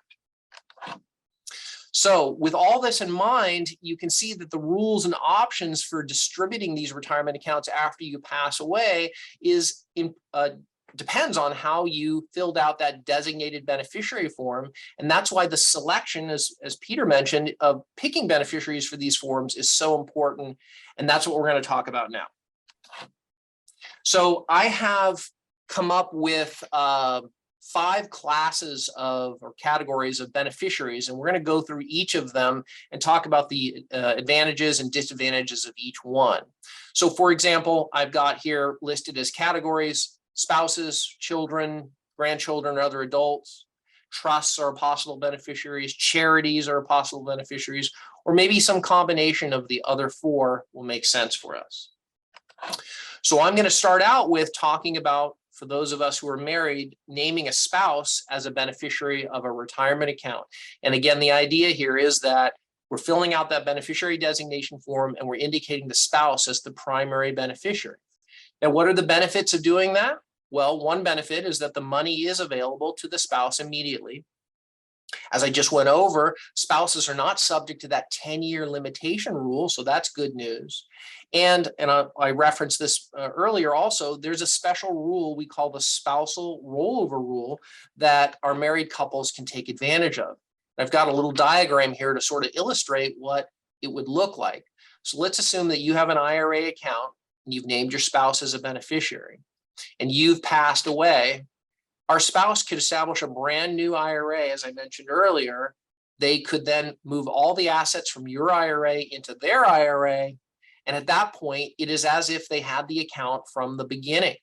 So with all this in mind, you can see that the rules and options for distributing these retirement accounts after you pass away depends on how you filled out that designated beneficiary form. And that's why the selection, as Peter mentioned, of picking beneficiaries for these forms is so important. And that's what we're going to talk about now. So I have come up with 5 classes or categories of beneficiaries, and we're going to go through each of them and talk about the advantages and disadvantages of each one. So for example, I've got here listed as categories: spouses, children, grandchildren, or other adults. Trusts are possible beneficiaries. Charities are possible beneficiaries, or maybe some combination of the other 4 will make sense for us. So I'm going to start out with talking about, for those of us who are married, naming a spouse as a beneficiary of a retirement account. And again, the idea here is that we're filling out that beneficiary designation form and we're indicating the spouse as the primary beneficiary. Now, what are the benefits of doing that? Well, one benefit is that the money is available to the spouse immediately. As I just went over, spouses are not subject to that 10-year limitation rule, so that's good news. And I referenced this earlier also, there's a special rule we call the spousal rollover rule that our married couples can take advantage of. I've got a little diagram here to sort of illustrate what it would look like. So let's assume that you have an IRA account and you've named your spouse as a beneficiary and you've passed away. Our spouse could establish a brand new IRA, as I mentioned earlier. They could then move all the assets from your IRA into their IRA. And at that point, it is as if they had the account from the beginning.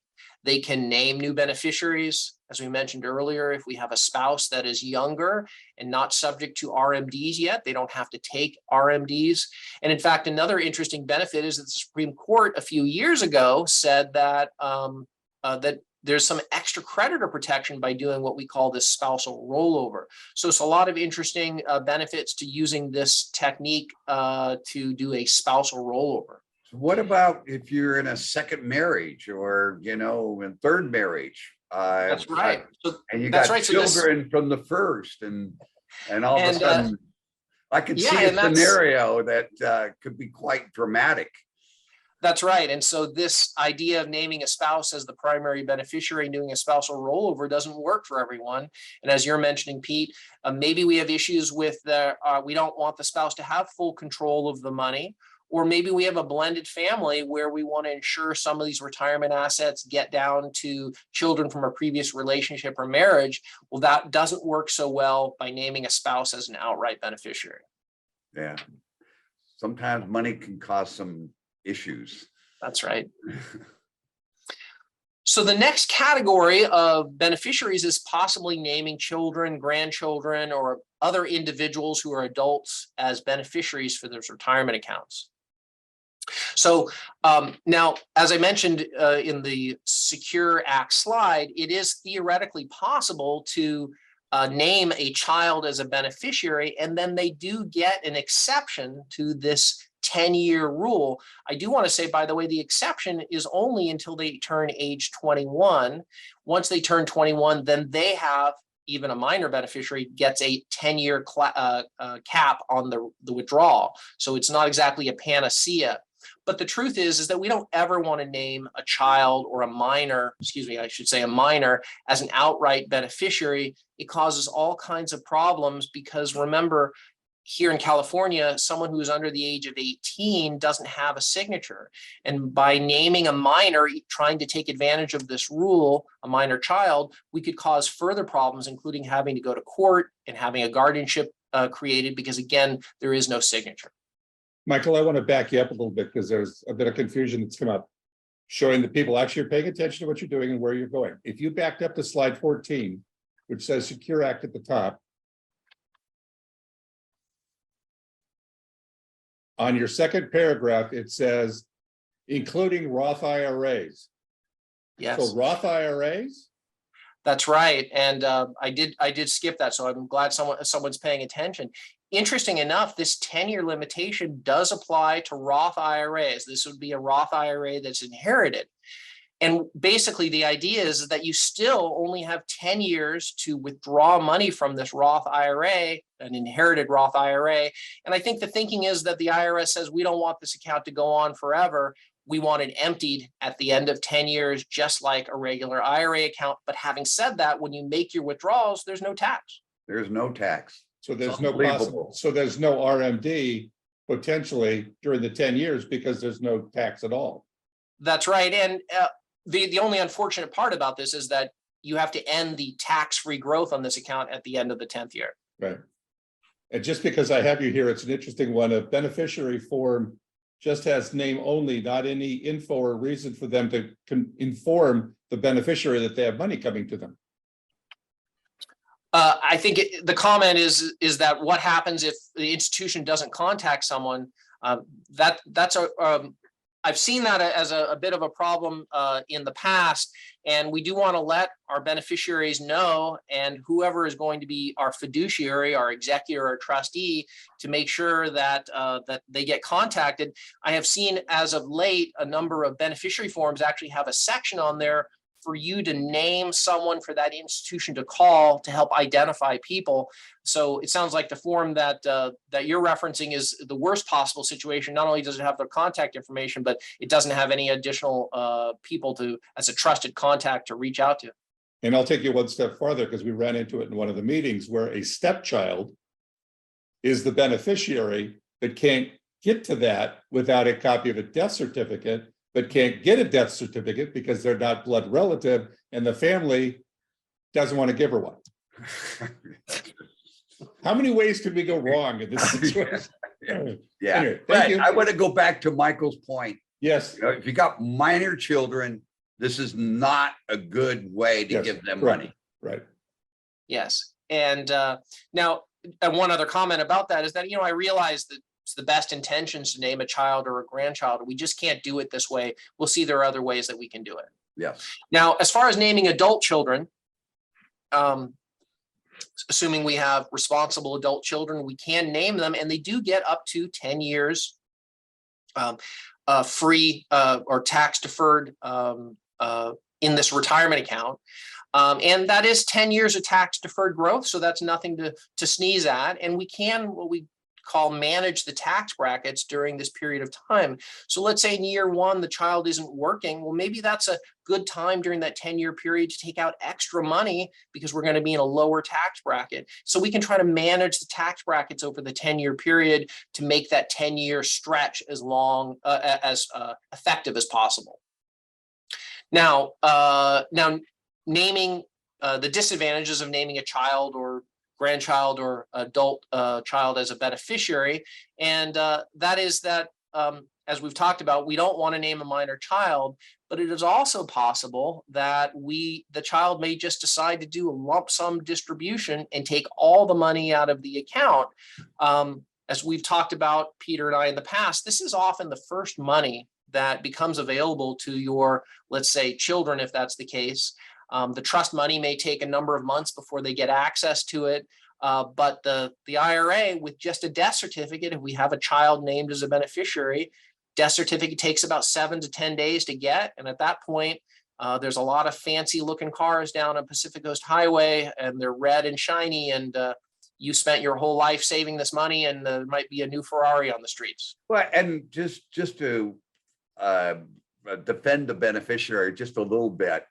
They can name new beneficiaries. As we mentioned earlier, if we have a spouse that is younger and not subject to RMDs yet, they don't have to take RMDs. And in fact, another interesting benefit is that the Supreme Court a few years ago said that there's some extra creditor protection by doing what we call this spousal rollover. So it's a lot of interesting benefits to using this technique to do a spousal rollover. So what about if you're in a second marriage or, you know, in third marriage? That's right. So And you that's got right. So children from the first and all of a And, sudden, I could yeah, see a and that's- scenario that could be quite dramatic. That's right. And so this idea of naming a spouse as the primary beneficiary and doing a spousal rollover doesn't work for everyone. And as you're mentioning, Pete, maybe we have issues with we don't want the spouse to have full control of the money, or maybe we have a blended family where we want to ensure some of these retirement assets get down to children from a previous relationship or marriage. Well, that doesn't work so well by naming a spouse as an outright beneficiary. Yeah. Sometimes money can cause some issues. That's right. So the next category of beneficiaries is possibly naming children, grandchildren, or other individuals who are adults as beneficiaries for those retirement accounts. So now, as I mentioned in the Secure Act slide, it is theoretically possible to name a child as a beneficiary, and then they do get an exception to this 10-year rule. I do want to say, by the way, the exception is only until they turn age 21. Once they turn 21, then they have, even a minor beneficiary gets a 10-year cap on the withdrawal. So it's not exactly a panacea. But the truth is that we don't ever want to name a child or a minor, excuse me, I should say a minor, as an outright beneficiary. It causes all kinds of problems because, remember, here in California, someone who is under the age of 18 doesn't have a signature. And by naming a minor, trying to take advantage of this rule, a minor child, we could cause further problems, including having to go to court and having a guardianship created because, again, there is no signature. Michael, I want to back you up a little bit because there's a bit of confusion that's come up, showing that people actually are paying attention to what you're doing and where you're going. If you backed up to slide 14, which says Secure Act at the top, on your second paragraph, it says, including Roth IRAs. Yes. So Roth IRAs? That's right. And I did skip that. So I'm glad someone's paying attention. Interesting enough, this 10-year limitation does apply to Roth IRAs. This would be a Roth IRA that's inherited. And basically the idea is that you still only have 10 years to withdraw money from this Roth IRA, an inherited Roth IRA. And I think the thinking is that the IRS says, we don't want this account to go on forever. We want it emptied at the end of 10 years, just like a regular IRA account. But having said that, when you make your withdrawals, there's no tax. There's no tax. So there's no possible, so there's no RMD potentially during the 10 years because there's no tax at all. That's right. And the only unfortunate part about this is that you have to end the tax-free growth on this account at the end of the 10th year. Right. And just because I have you here, it's an interesting one. A beneficiary form just has name only, not any info or reason for them to inform the beneficiary that they have money coming to them. I think the comment is that what happens if the institution doesn't contact someone? I've seen that as a bit of a problem in the past, and we do want to let our beneficiaries know, and whoever is going to be our fiduciary, our executor or trustee, to make sure that that they get contacted. I have seen as of late a number of beneficiary forms actually have a section on there for you to name someone for that institution to call to help identify people. So it sounds like the form that that you're referencing is the worst possible situation. Not only does it have their contact information, but it doesn't have any additional people to, as a trusted contact, to reach out to. And I'll take you one step farther because we ran into it in one of the meetings where a stepchild is the beneficiary, but can't get to that without a copy of a death certificate, but can't get a death certificate because they're not blood relative and the family doesn't want to give her one. How many ways could we go wrong in this situation? Yeah. Anyway, thank But you. I want to go back to Michael's point. Yes, You know, if you got minor children, this is not a good way to Yes, give them correct. money. right. Yes. And now, and one other comment about that is that, I realize that it's the best intentions to name a child or a grandchild. We just can't do it this way. We'll see there are other ways that we can do it. Yes. Now, as far as naming adult children, assuming we have responsible adult children, we can name them, and they do get up to 10 years free or tax deferred in this retirement account. And that is 10 years of tax deferred growth. So that's nothing to sneeze at. And we can, what we call, manage the tax brackets during this period of time. So let's say in year one, the child isn't working. Well, maybe that's a good time during that 10-year period to take out extra money because we're going to be in a lower tax bracket. So we can try to manage the tax brackets over the 10-year period to make that 10-year stretch as long as effective as possible. Now, naming the disadvantages of naming a child or grandchild or adult child as a beneficiary, and that is that, as we've talked about, we don't want to name a minor child, but it is also possible that the child may just decide to do a lump sum distribution and take all the money out of the account. As we've talked about, Peter and I, in the past, this is often the first money that becomes available to your, let's say, children, if that's the case. The trust money may take a number of months before they get access to it. But the IRA, with just a death certificate, if we have a child named as a beneficiary, death certificate takes about 7 to 10 days to get. And at that point, there's a lot of fancy looking cars down on Pacific Coast Highway, and they're red and shiny. And you spent your whole life saving this money, and there might be a new Ferrari on the streets. Well, and just to defend the beneficiary just a little bit,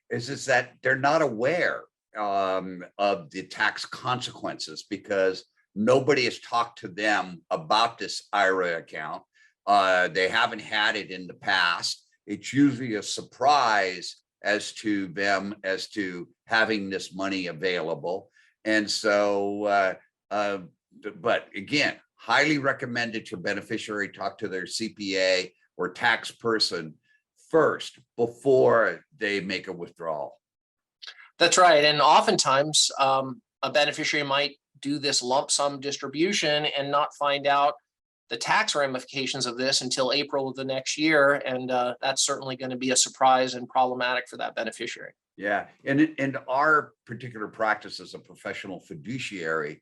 is that they're not aware of the tax consequences because nobody has talked to them about this IRA account. They haven't had it in the past. It's usually a surprise as to them as to having this money available. And so, but again, highly recommended your beneficiary talk to their CPA or tax person first before they make a withdrawal. That's right. And oftentimes a beneficiary might do this lump sum distribution and not find out the tax ramifications of this until April of the next year. And that's certainly going to be a surprise and problematic for that beneficiary. Yeah. And in our particular practice as a professional fiduciary,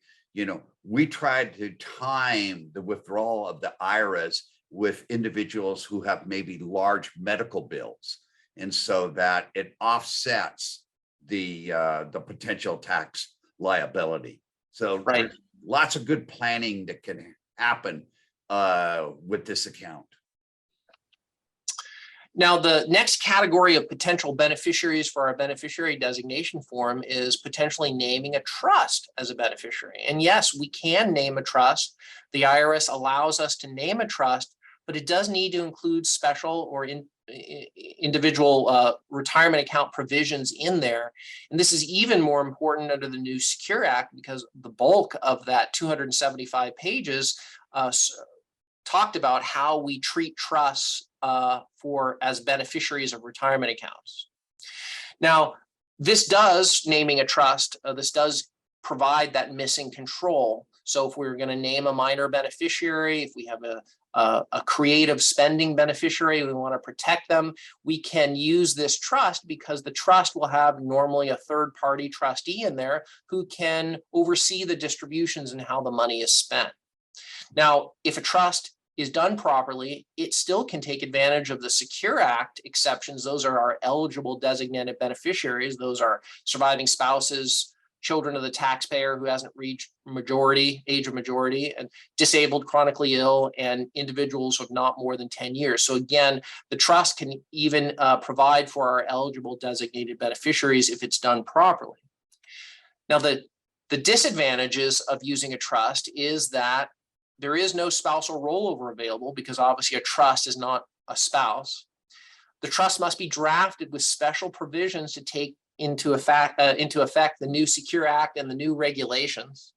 we tried to time the withdrawal of the IRAs with individuals who have maybe large medical bills, and so that it offsets the potential tax liability. So right. Lots of good planning that can happen with this account. Now, the next category of potential beneficiaries for our beneficiary designation form is potentially naming a trust as a beneficiary. And yes, we can name a trust. The IRS allows us to name a trust, but it does need to include special or individual retirement account provisions in there. And this is even more important under the new Secure Act because the bulk of that 275 pages talked about how we treat trusts as beneficiaries of retirement accounts. Now, this does, naming a trust, this does provide that missing control. So if we're going to name a minor beneficiary, if we have a creative spending beneficiary, we want to protect them, we can use this trust because the trust will have normally a third-party trustee in there who can oversee the distributions and how the money is spent. Now, if a trust is done properly, it still can take advantage of the Secure Act exceptions. Those are our eligible designated beneficiaries. Those are surviving spouses, children of the taxpayer who hasn't reached age of majority, and disabled, chronically ill, and individuals with not more than 10 years. So again, the trust can even provide for our eligible designated beneficiaries if it's done properly. Now, the disadvantages of using a trust is that there is no spousal rollover available because obviously a trust is not a spouse. The trust must be drafted with special provisions to take into effect the new Secure Act and the new regulations.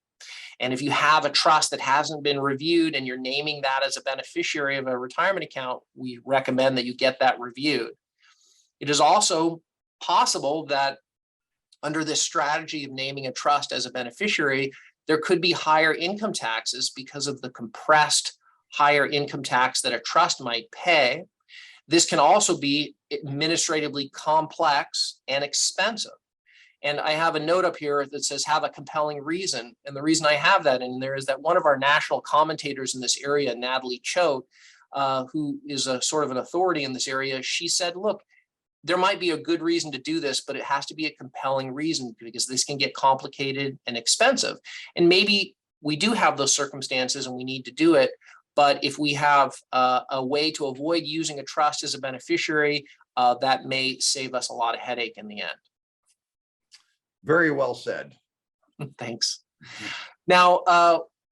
And if you have a trust that hasn't been reviewed and you're naming that as a beneficiary of a retirement account, we recommend that you get that reviewed. It is also possible that under this strategy of naming a trust as a beneficiary, there could be higher income taxes because of the compressed higher income tax that a trust might pay. This can also be administratively complex and expensive. And I have a note up here that says have a compelling reason. And the reason I have that in there is that one of our national commentators in this area, Natalie Choate, who is a sort of an authority in this area, she said, look, there might be a good reason to do this, but it has to be a compelling reason because this can get complicated and expensive. And maybe we do have those circumstances and we need to do it. But if we have a way to avoid using a trust as a beneficiary, that may save us a lot of headache in the end. Very well said. Thanks. Now,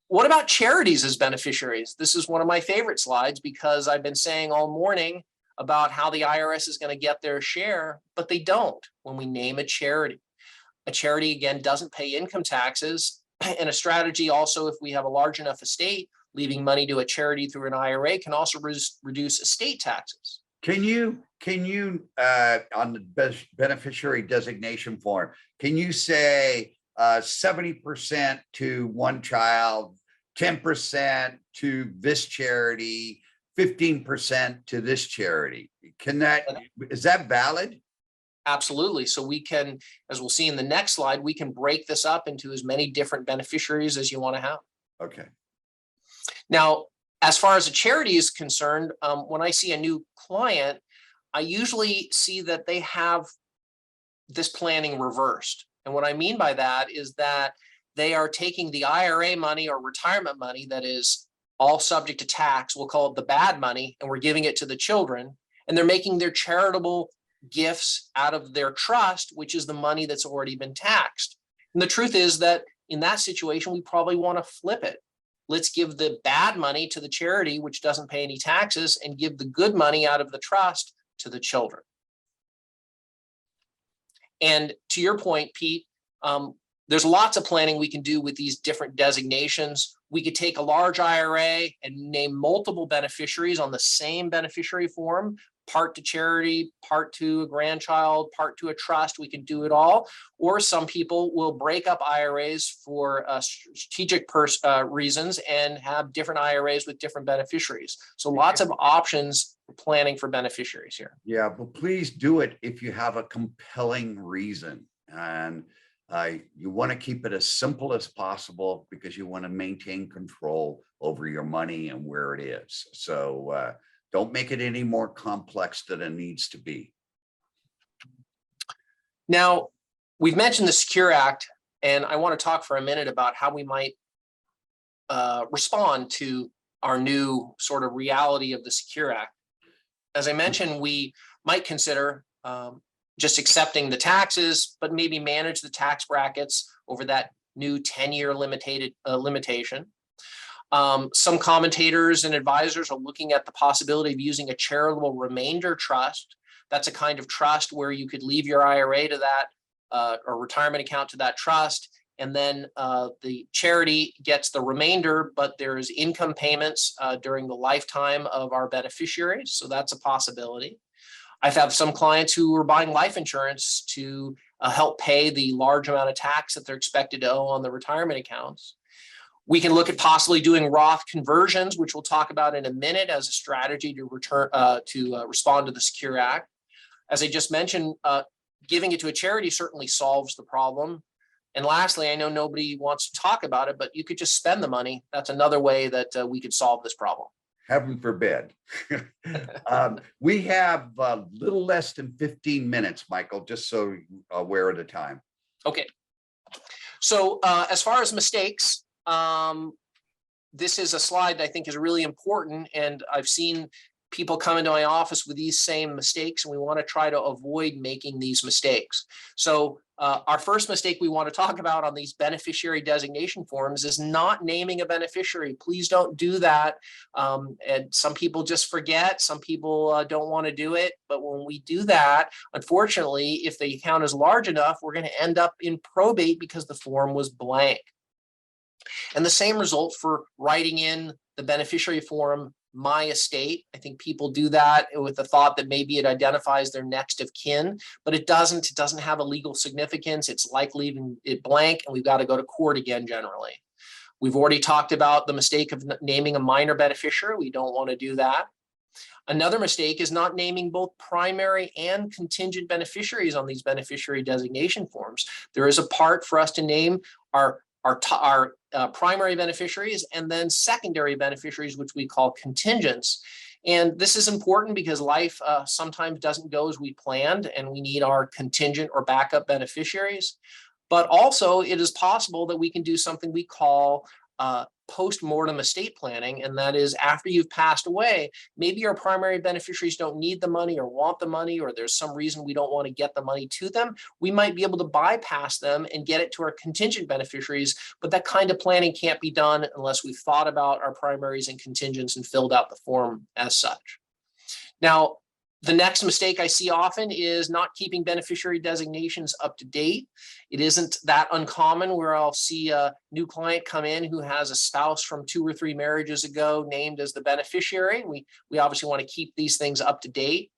what about charities as beneficiaries? This is one of my favorite slides because I've been saying all morning about how the IRS is going to get their share, but they don't when we name a charity. A charity, again, doesn't pay income taxes. And a strategy also, if we have a large enough estate, leaving money to a charity through an IRA can also reduce estate taxes. Can you on the beneficiary designation form, can you say 70% to one child, 10% to this charity, 15% to this charity? Is that valid? Absolutely. So we can, as we'll see in the next slide, we can break this up into as many different beneficiaries as you want to have. Okay. Now, as far as a charity is concerned, when I see a new client, I usually see that they have this planning reversed. And what I mean by that is that they are taking the IRA money or retirement money that is all subject to tax, we'll call it the bad money, and we're giving it to the children, and they're making their charitable gifts out of their trust, which is the money that's already been taxed. And the truth is that in that situation, we probably want to flip it. Let's give the bad money to the charity, which doesn't pay any taxes, and give the good money out of the trust to the children. And to your point, Pete, there's lots of planning we can do with these different designations. We could take a large IRA and name multiple beneficiaries on the same beneficiary form, part to charity, part to a grandchild, part to a trust. We can do it all. Or some people will break up IRAs for strategic reasons and have different IRAs with different beneficiaries. So lots of options for planning for beneficiaries here. Yeah, but please do it if you have a compelling reason. And you want to keep it as simple as possible because you want to maintain control over your money and where it is. So don't make it any more complex than it needs to be. Now, we've mentioned the Secure Act, and I want to talk for a minute about how we might respond to our new sort of reality of the Secure Act. As I mentioned, we might consider just accepting the taxes, but maybe manage the tax brackets over that new 10-year limitation. Some commentators and advisors are looking at the possibility of using a charitable remainder trust. That's a kind of trust where you could leave your IRA to that or retirement account to that trust, and then the charity gets the remainder, but there's income payments during the lifetime of our beneficiaries. So that's a possibility. I've had some clients who are buying life insurance to help pay the large amount of tax that they're expected to owe on the retirement accounts. We can look at possibly doing Roth conversions, which we'll talk about in a minute as a strategy to respond to the Secure Act. As I just mentioned, giving it to a charity certainly solves the problem. And lastly, I know nobody wants to talk about it, but you could just spend the money. That's another way that we could solve this problem. Heaven forbid. We have a little less than 15 minutes, Michael, just so you're aware of the time. Okay. So as far as mistakes, this is a slide that I think is really important, and I've seen people come into my office with these same mistakes, and we want to try to avoid making these mistakes. So our first mistake we want to talk about on these beneficiary designation forms is not naming a beneficiary. Please don't do that. And some people just forget. Some people don't want to do it. But when we do that, unfortunately, if the account is large enough, we're going to end up in probate because the form was blank. And the same result for writing in the beneficiary form, my estate. I think people do that with the thought that maybe it identifies their next of kin, but it doesn't. It doesn't have a legal significance. It's like leaving it blank, and we've got to go to court again generally. We've already talked about the mistake of naming a minor beneficiary. We don't want to do that. Another mistake is not naming both primary and contingent beneficiaries on these beneficiary designation forms. There is a part for us to name our primary beneficiaries and then secondary beneficiaries, which we call contingents. And this is important because life sometimes doesn't go as we planned, and we need our contingent or backup beneficiaries. But also, it is possible that we can do something we call post-mortem estate planning, and that is after you've passed away, maybe our primary beneficiaries don't need the money or want the money, or there's some reason we don't want to get the money to them. We might be able to bypass them and get it to our contingent beneficiaries, but that kind of planning can't be done unless we've thought about our primaries and contingents and filled out the form as such. Now, the next mistake I see often is not keeping beneficiary designations up to date. It isn't that uncommon where I'll see a new client come in who has a spouse from 2 or 3 marriages ago named as the beneficiary. We obviously want to keep these things up to date.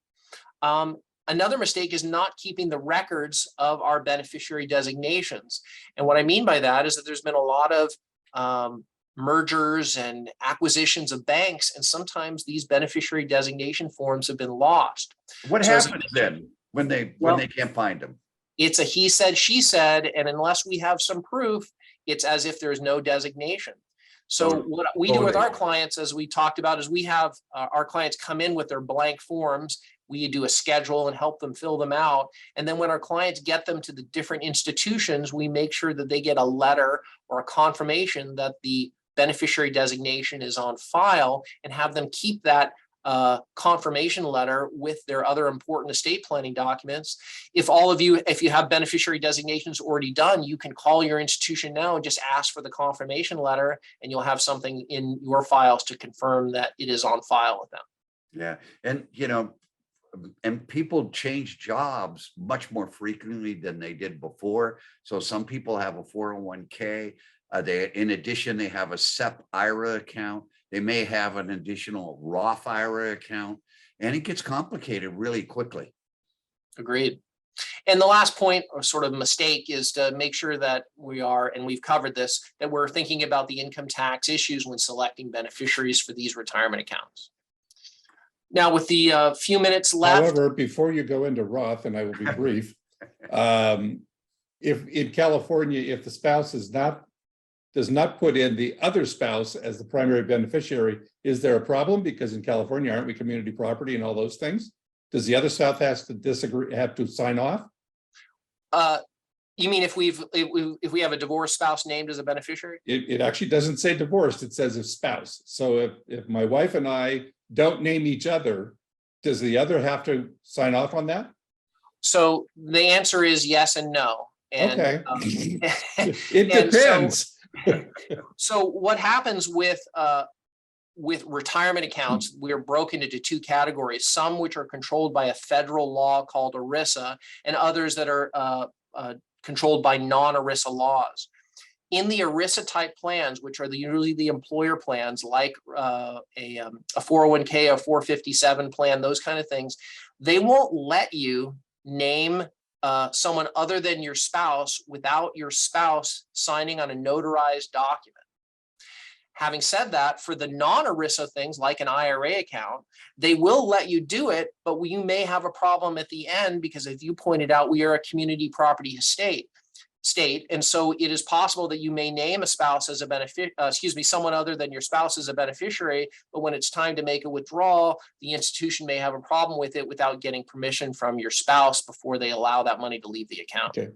Another mistake is not keeping the records of our beneficiary designations. And what I mean by that is that there's been a lot of mergers and acquisitions of banks, and sometimes these beneficiary designation forms have been lost. What happens then when they can't find them? It's a he said, she said, and unless we have some proof, it's as if there's no designation. So what we do with our clients, as we talked about, is we have our clients come in with their blank forms. We do a schedule and help them fill them out. And then when our clients get them to the different institutions, we make sure that they get a letter or a confirmation that the beneficiary designation is on file, and have them keep that confirmation letter with their other important estate planning documents. If you have beneficiary designations already done, you can call your institution now and just ask for the confirmation letter, and you'll have something in your files to confirm that it is on file with them. Yeah. And, and people change jobs much more frequently than they did before. So some people have a 401k. In addition, they have a SEP IRA account. They may have an additional Roth IRA account, and it gets complicated really quickly. Agreed. And the last point or sort of mistake is to make sure that we are, and we've covered this, that we're thinking about the income tax issues when selecting beneficiaries for these retirement accounts. Now, with the few minutes left. However, before you go into Roth, and I will be brief, if in California, if the spouse does not put in the other spouse as the primary beneficiary, is there a problem? Because in California, aren't we community property and all those things? Does the other spouse have to sign off? You mean if we have a divorced spouse named as a beneficiary? It actually doesn't say divorced, it says a spouse. So if my wife and I don't name each other, does the other have to sign off on that? So the answer is yes and no. And, okay. It depends. So what happens with retirement accounts, we're broken into 2 categories, some which are controlled by a federal law called ERISA, and others that are controlled by non-ERISA laws. In the ERISA type plans, which are usually the employer plans, like a 401k, a 457 plan, those kind of things, they won't let you name someone other than your spouse without your spouse signing on a notarized document. Having said that, for the non-ERISA things like an IRA account, they will let you do it, but you may have a problem at the end because, as you pointed out, we are a community property state. And so it is possible that you may name a spouse as a someone other than your spouse as a beneficiary, but when it's time to make a withdrawal, the institution may have a problem with it without getting permission from your spouse before they allow that money to leave the account. Okay.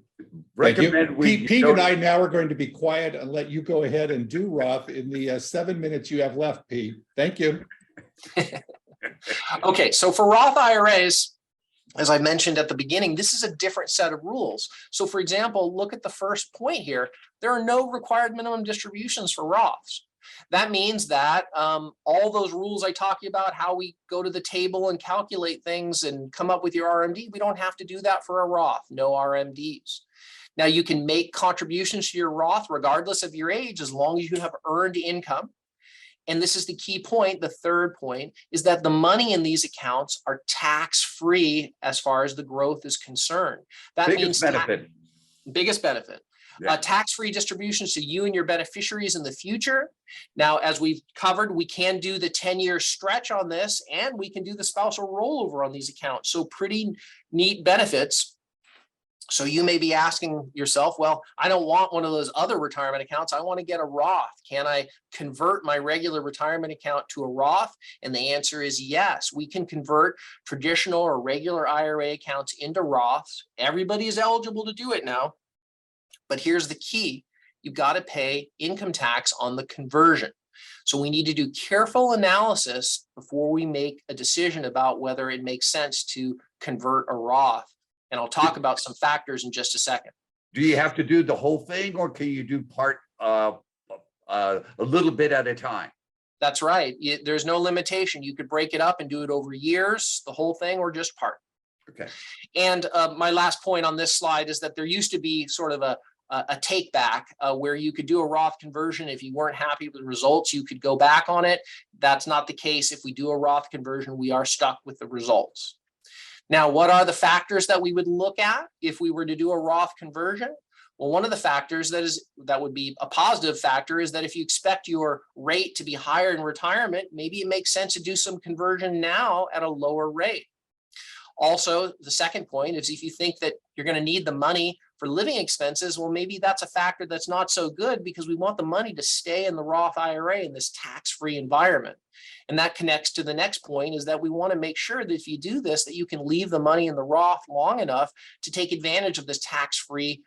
Thank you. Pete and I now are going to be quiet and let you go ahead and do Roth in the 7 minutes you have left, Pete. Thank you. Okay, so for Roth IRAs, as I mentioned at the beginning, this is a different set of rules. So for example, look at the first point here. There are no required minimum distributions for Roths. That means that all those rules I talked about, how we go to the table and calculate things and come up with your RMD, we don't have to do that for a Roth, no RMDs. Now you can make contributions to your Roth regardless of your age, as long as you have earned income. And this is the key point. The third point is that the money in these accounts are tax-free as far as the growth is concerned. That means biggest benefit. Yeah. Tax-free distributions to you and your beneficiaries in the future. Now, as we've covered, we can do the 10-year stretch on this, and we can do the spousal rollover on these accounts. So pretty neat benefits. So you may be asking yourself, well, I don't want one of those other retirement accounts. I want to get a Roth. Can I convert my regular retirement account to a Roth? And the answer is yes. We can convert traditional or regular IRA accounts into Roths. Everybody is eligible to do it now. But here's the key. You've got to pay income tax on the conversion. So we need to do careful analysis before we make a decision about whether it makes sense to convert a Roth. And I'll talk about some factors in just a second. Do you have to do the whole thing, or can you do part a little bit at a time? That's right. There's no limitation. You could break it up and do it over years, the whole thing, or just part. Okay. And my last point on this slide is that there used to be sort of a take back where you could do a Roth conversion. If you weren't happy with the results, you could go back on it. That's not the case. If we do a Roth conversion, we are stuck with the results. Now, what are the factors that we would look at if we were to do a Roth conversion? Well, one of the factors that would be a positive factor is that if you expect your rate to be higher in retirement, maybe it makes sense to do some conversion now at a lower rate. Also, the second point is if you think that you're going to need the money for living expenses, well, maybe that's a factor that's not so good because we want the money to stay in the Roth IRA in this tax-free environment. And that connects to the next point is that we want to make sure that if you do this, that you can leave the money in the Roth long enough to take advantage of this tax-free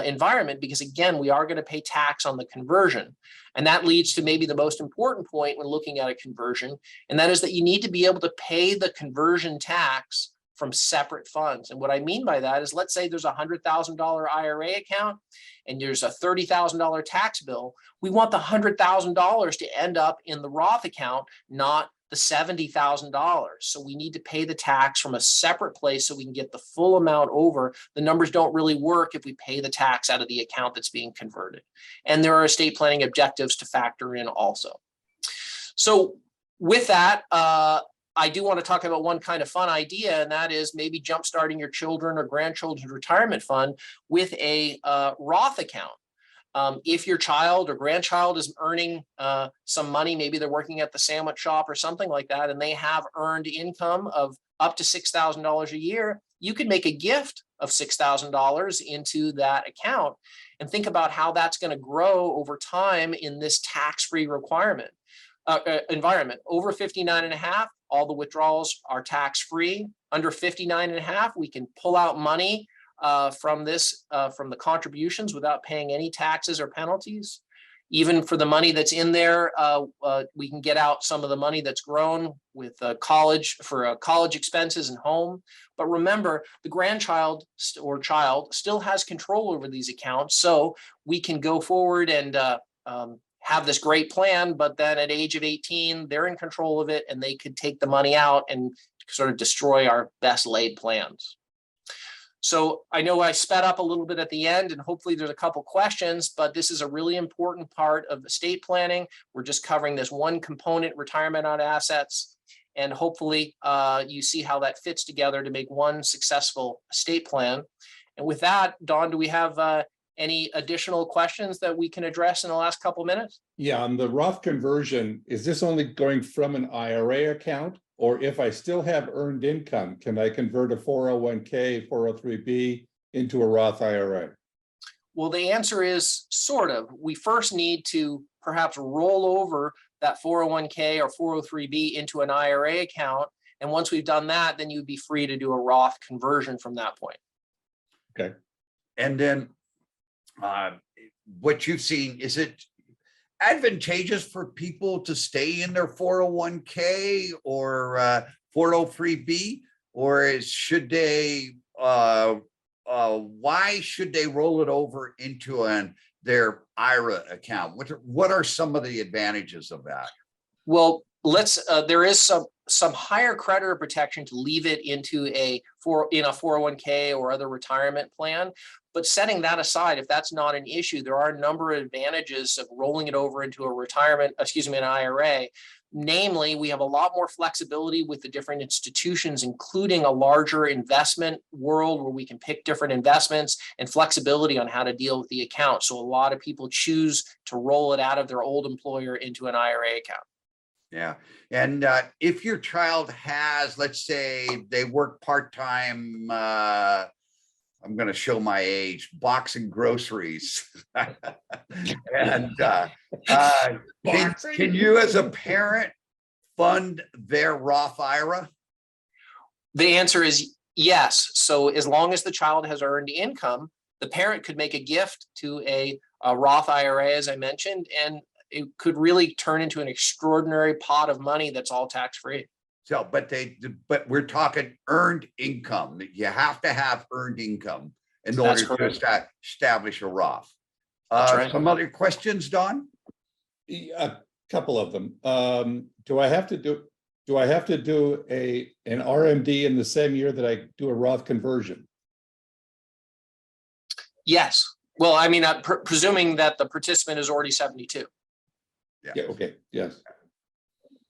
environment, because again, we are going to pay tax on the conversion. And that leads to maybe the most important point when looking at a conversion, and that is that you need to be able to pay the conversion tax from separate funds. And what I mean by that is, let's say there's a $100,000 IRA account and there's a $30,000 tax bill. We want the $100,000 to end up in the Roth account, not the $70,000. So we need to pay the tax from a separate place so we can get the full amount over. The numbers don't really work if we pay the tax out of the account that's being converted. And there are estate planning objectives to factor in also. So with that, I do want to talk about one kind of fun idea, and that is maybe jumpstarting your children or grandchildren's retirement fund with a Roth account. If your child or grandchild is earning some money, maybe they're working at the sandwich shop or something like that, and they have earned income of up to $6,000 a year, you could make a gift of $6,000 into that account and think about how that's going to grow over time in this tax-free requirement environment. Over 59 and a half, all the withdrawals are tax-free. Under 59 and a half, we can pull out money from the contributions without paying any taxes or penalties. Even for the money that's in there, we can get out some of the money that's grown with college expenses and home. But remember, the grandchild or child still has control over these accounts, so we can go forward and have this great plan, but then at age of 18, they're in control of it and they could take the money out and sort of destroy our best laid plans. So I know I sped up a little bit at the end and hopefully there's a couple questions, but this is a really important part of estate planning. We're just covering this one component, retirement on assets, and hopefully you see how that fits together to make one successful estate plan. And with that, Dawn, do we have any additional questions that we can address in the last couple of minutes? Yeah, on the Roth conversion, is this only going from an IRA account? Or if I still have earned income, can I convert a 401k, 403b into a Roth IRA? Well, the answer is sort of. We first need to perhaps roll over that 401k or 403b into an IRA account. And once we've done that, then you'd be free to do a Roth conversion from that point. Okay. And then what you've seen, is it advantageous for people to stay in their 401k or 403b, or should they why should they roll it over into their IRA account? What are some of the advantages of that? Well, there is some higher creditor protection to leave it into in a 401k or other retirement plan. But setting that aside, if that's not an issue, there are a number of advantages of rolling it over into an IRA. Namely, we have a lot more flexibility with the different institutions, including a larger investment world where we can pick different investments and flexibility on how to deal with the account. So a lot of people choose to roll it out of their old employer into an IRA account. Yeah. And if your child has, let's say they work part-time, I'm going to show my age, boxing groceries. And can you as a parent fund their Roth IRA? The answer is yes. So as long as the child has earned income, the parent could make a gift to a Roth IRA, as I mentioned, and it could really turn into an extraordinary pot of money that's all tax-free. So, but we're talking earned income. You have to have earned income in order to establish a Roth. Right. Some other questions, Don? A couple of them. Do I have to do an RMD in the same year that I do a Roth conversion? Yes. Well, I mean, presuming that the participant is already 72. Yeah, okay, yes.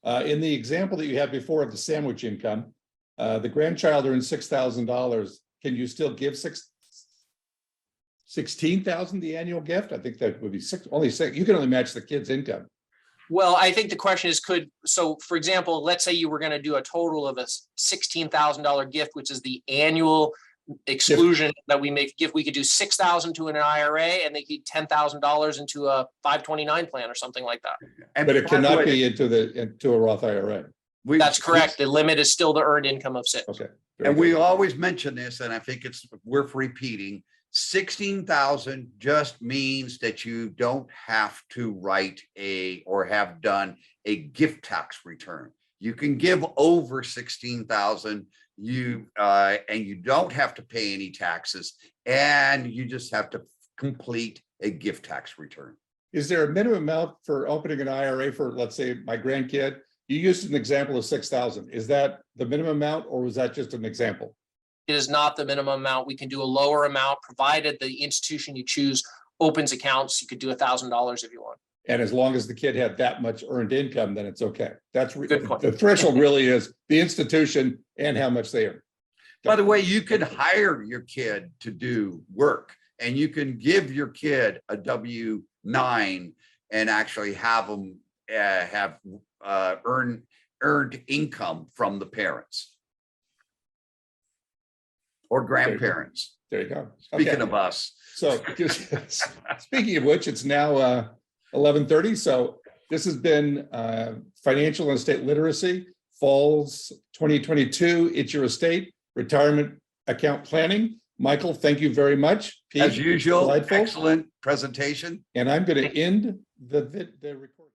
In the example that you had before of the sandwich income, the grandchild earns $6,000. Can you still give $16,000 the annual gift? I think that would be only six. You can only match the kid's income. Well, I think the question is, so for example, let's say you were going to do a total of a $16,000 gift, which is the annual exclusion that we make gift. We could do $6,000 to an IRA and they get $10,000 into a 529 plan or something like that. But it cannot be into a Roth IRA. That's correct. The limit is still the earned income of 6. Okay. And we always mention this, and I think it's worth repeating. 16,000 just means that you don't have to write or have done a gift tax return. You can give over 16,000. And you don't have to pay any taxes, and you just have to complete a gift tax return. Is there a minimum amount for opening an IRA for, let's say, my grandkid? You used an example of 6,000. Is that the minimum amount, or was that just an example? It is not the minimum amount. We can do a lower amount, provided the institution you choose opens accounts. You could do $1,000 if you want. And as long as the kid had that much earned income, then it's okay. That's Good point. The threshold really is the institution and how much they earn. By the way, you can hire your kid to do work, and you can give your kid a W-9 and actually have them earned income from the parents or grandparents. There you go. Speaking of us. So speaking of which, it's now 11:30. So this has been Financial and Estate Literacy, Falls 2022. It's Your Estate, Retirement Account Planning. Michael, thank you very much. Pete, as usual, delightful. Excellent presentation. And I'm going to end the recording.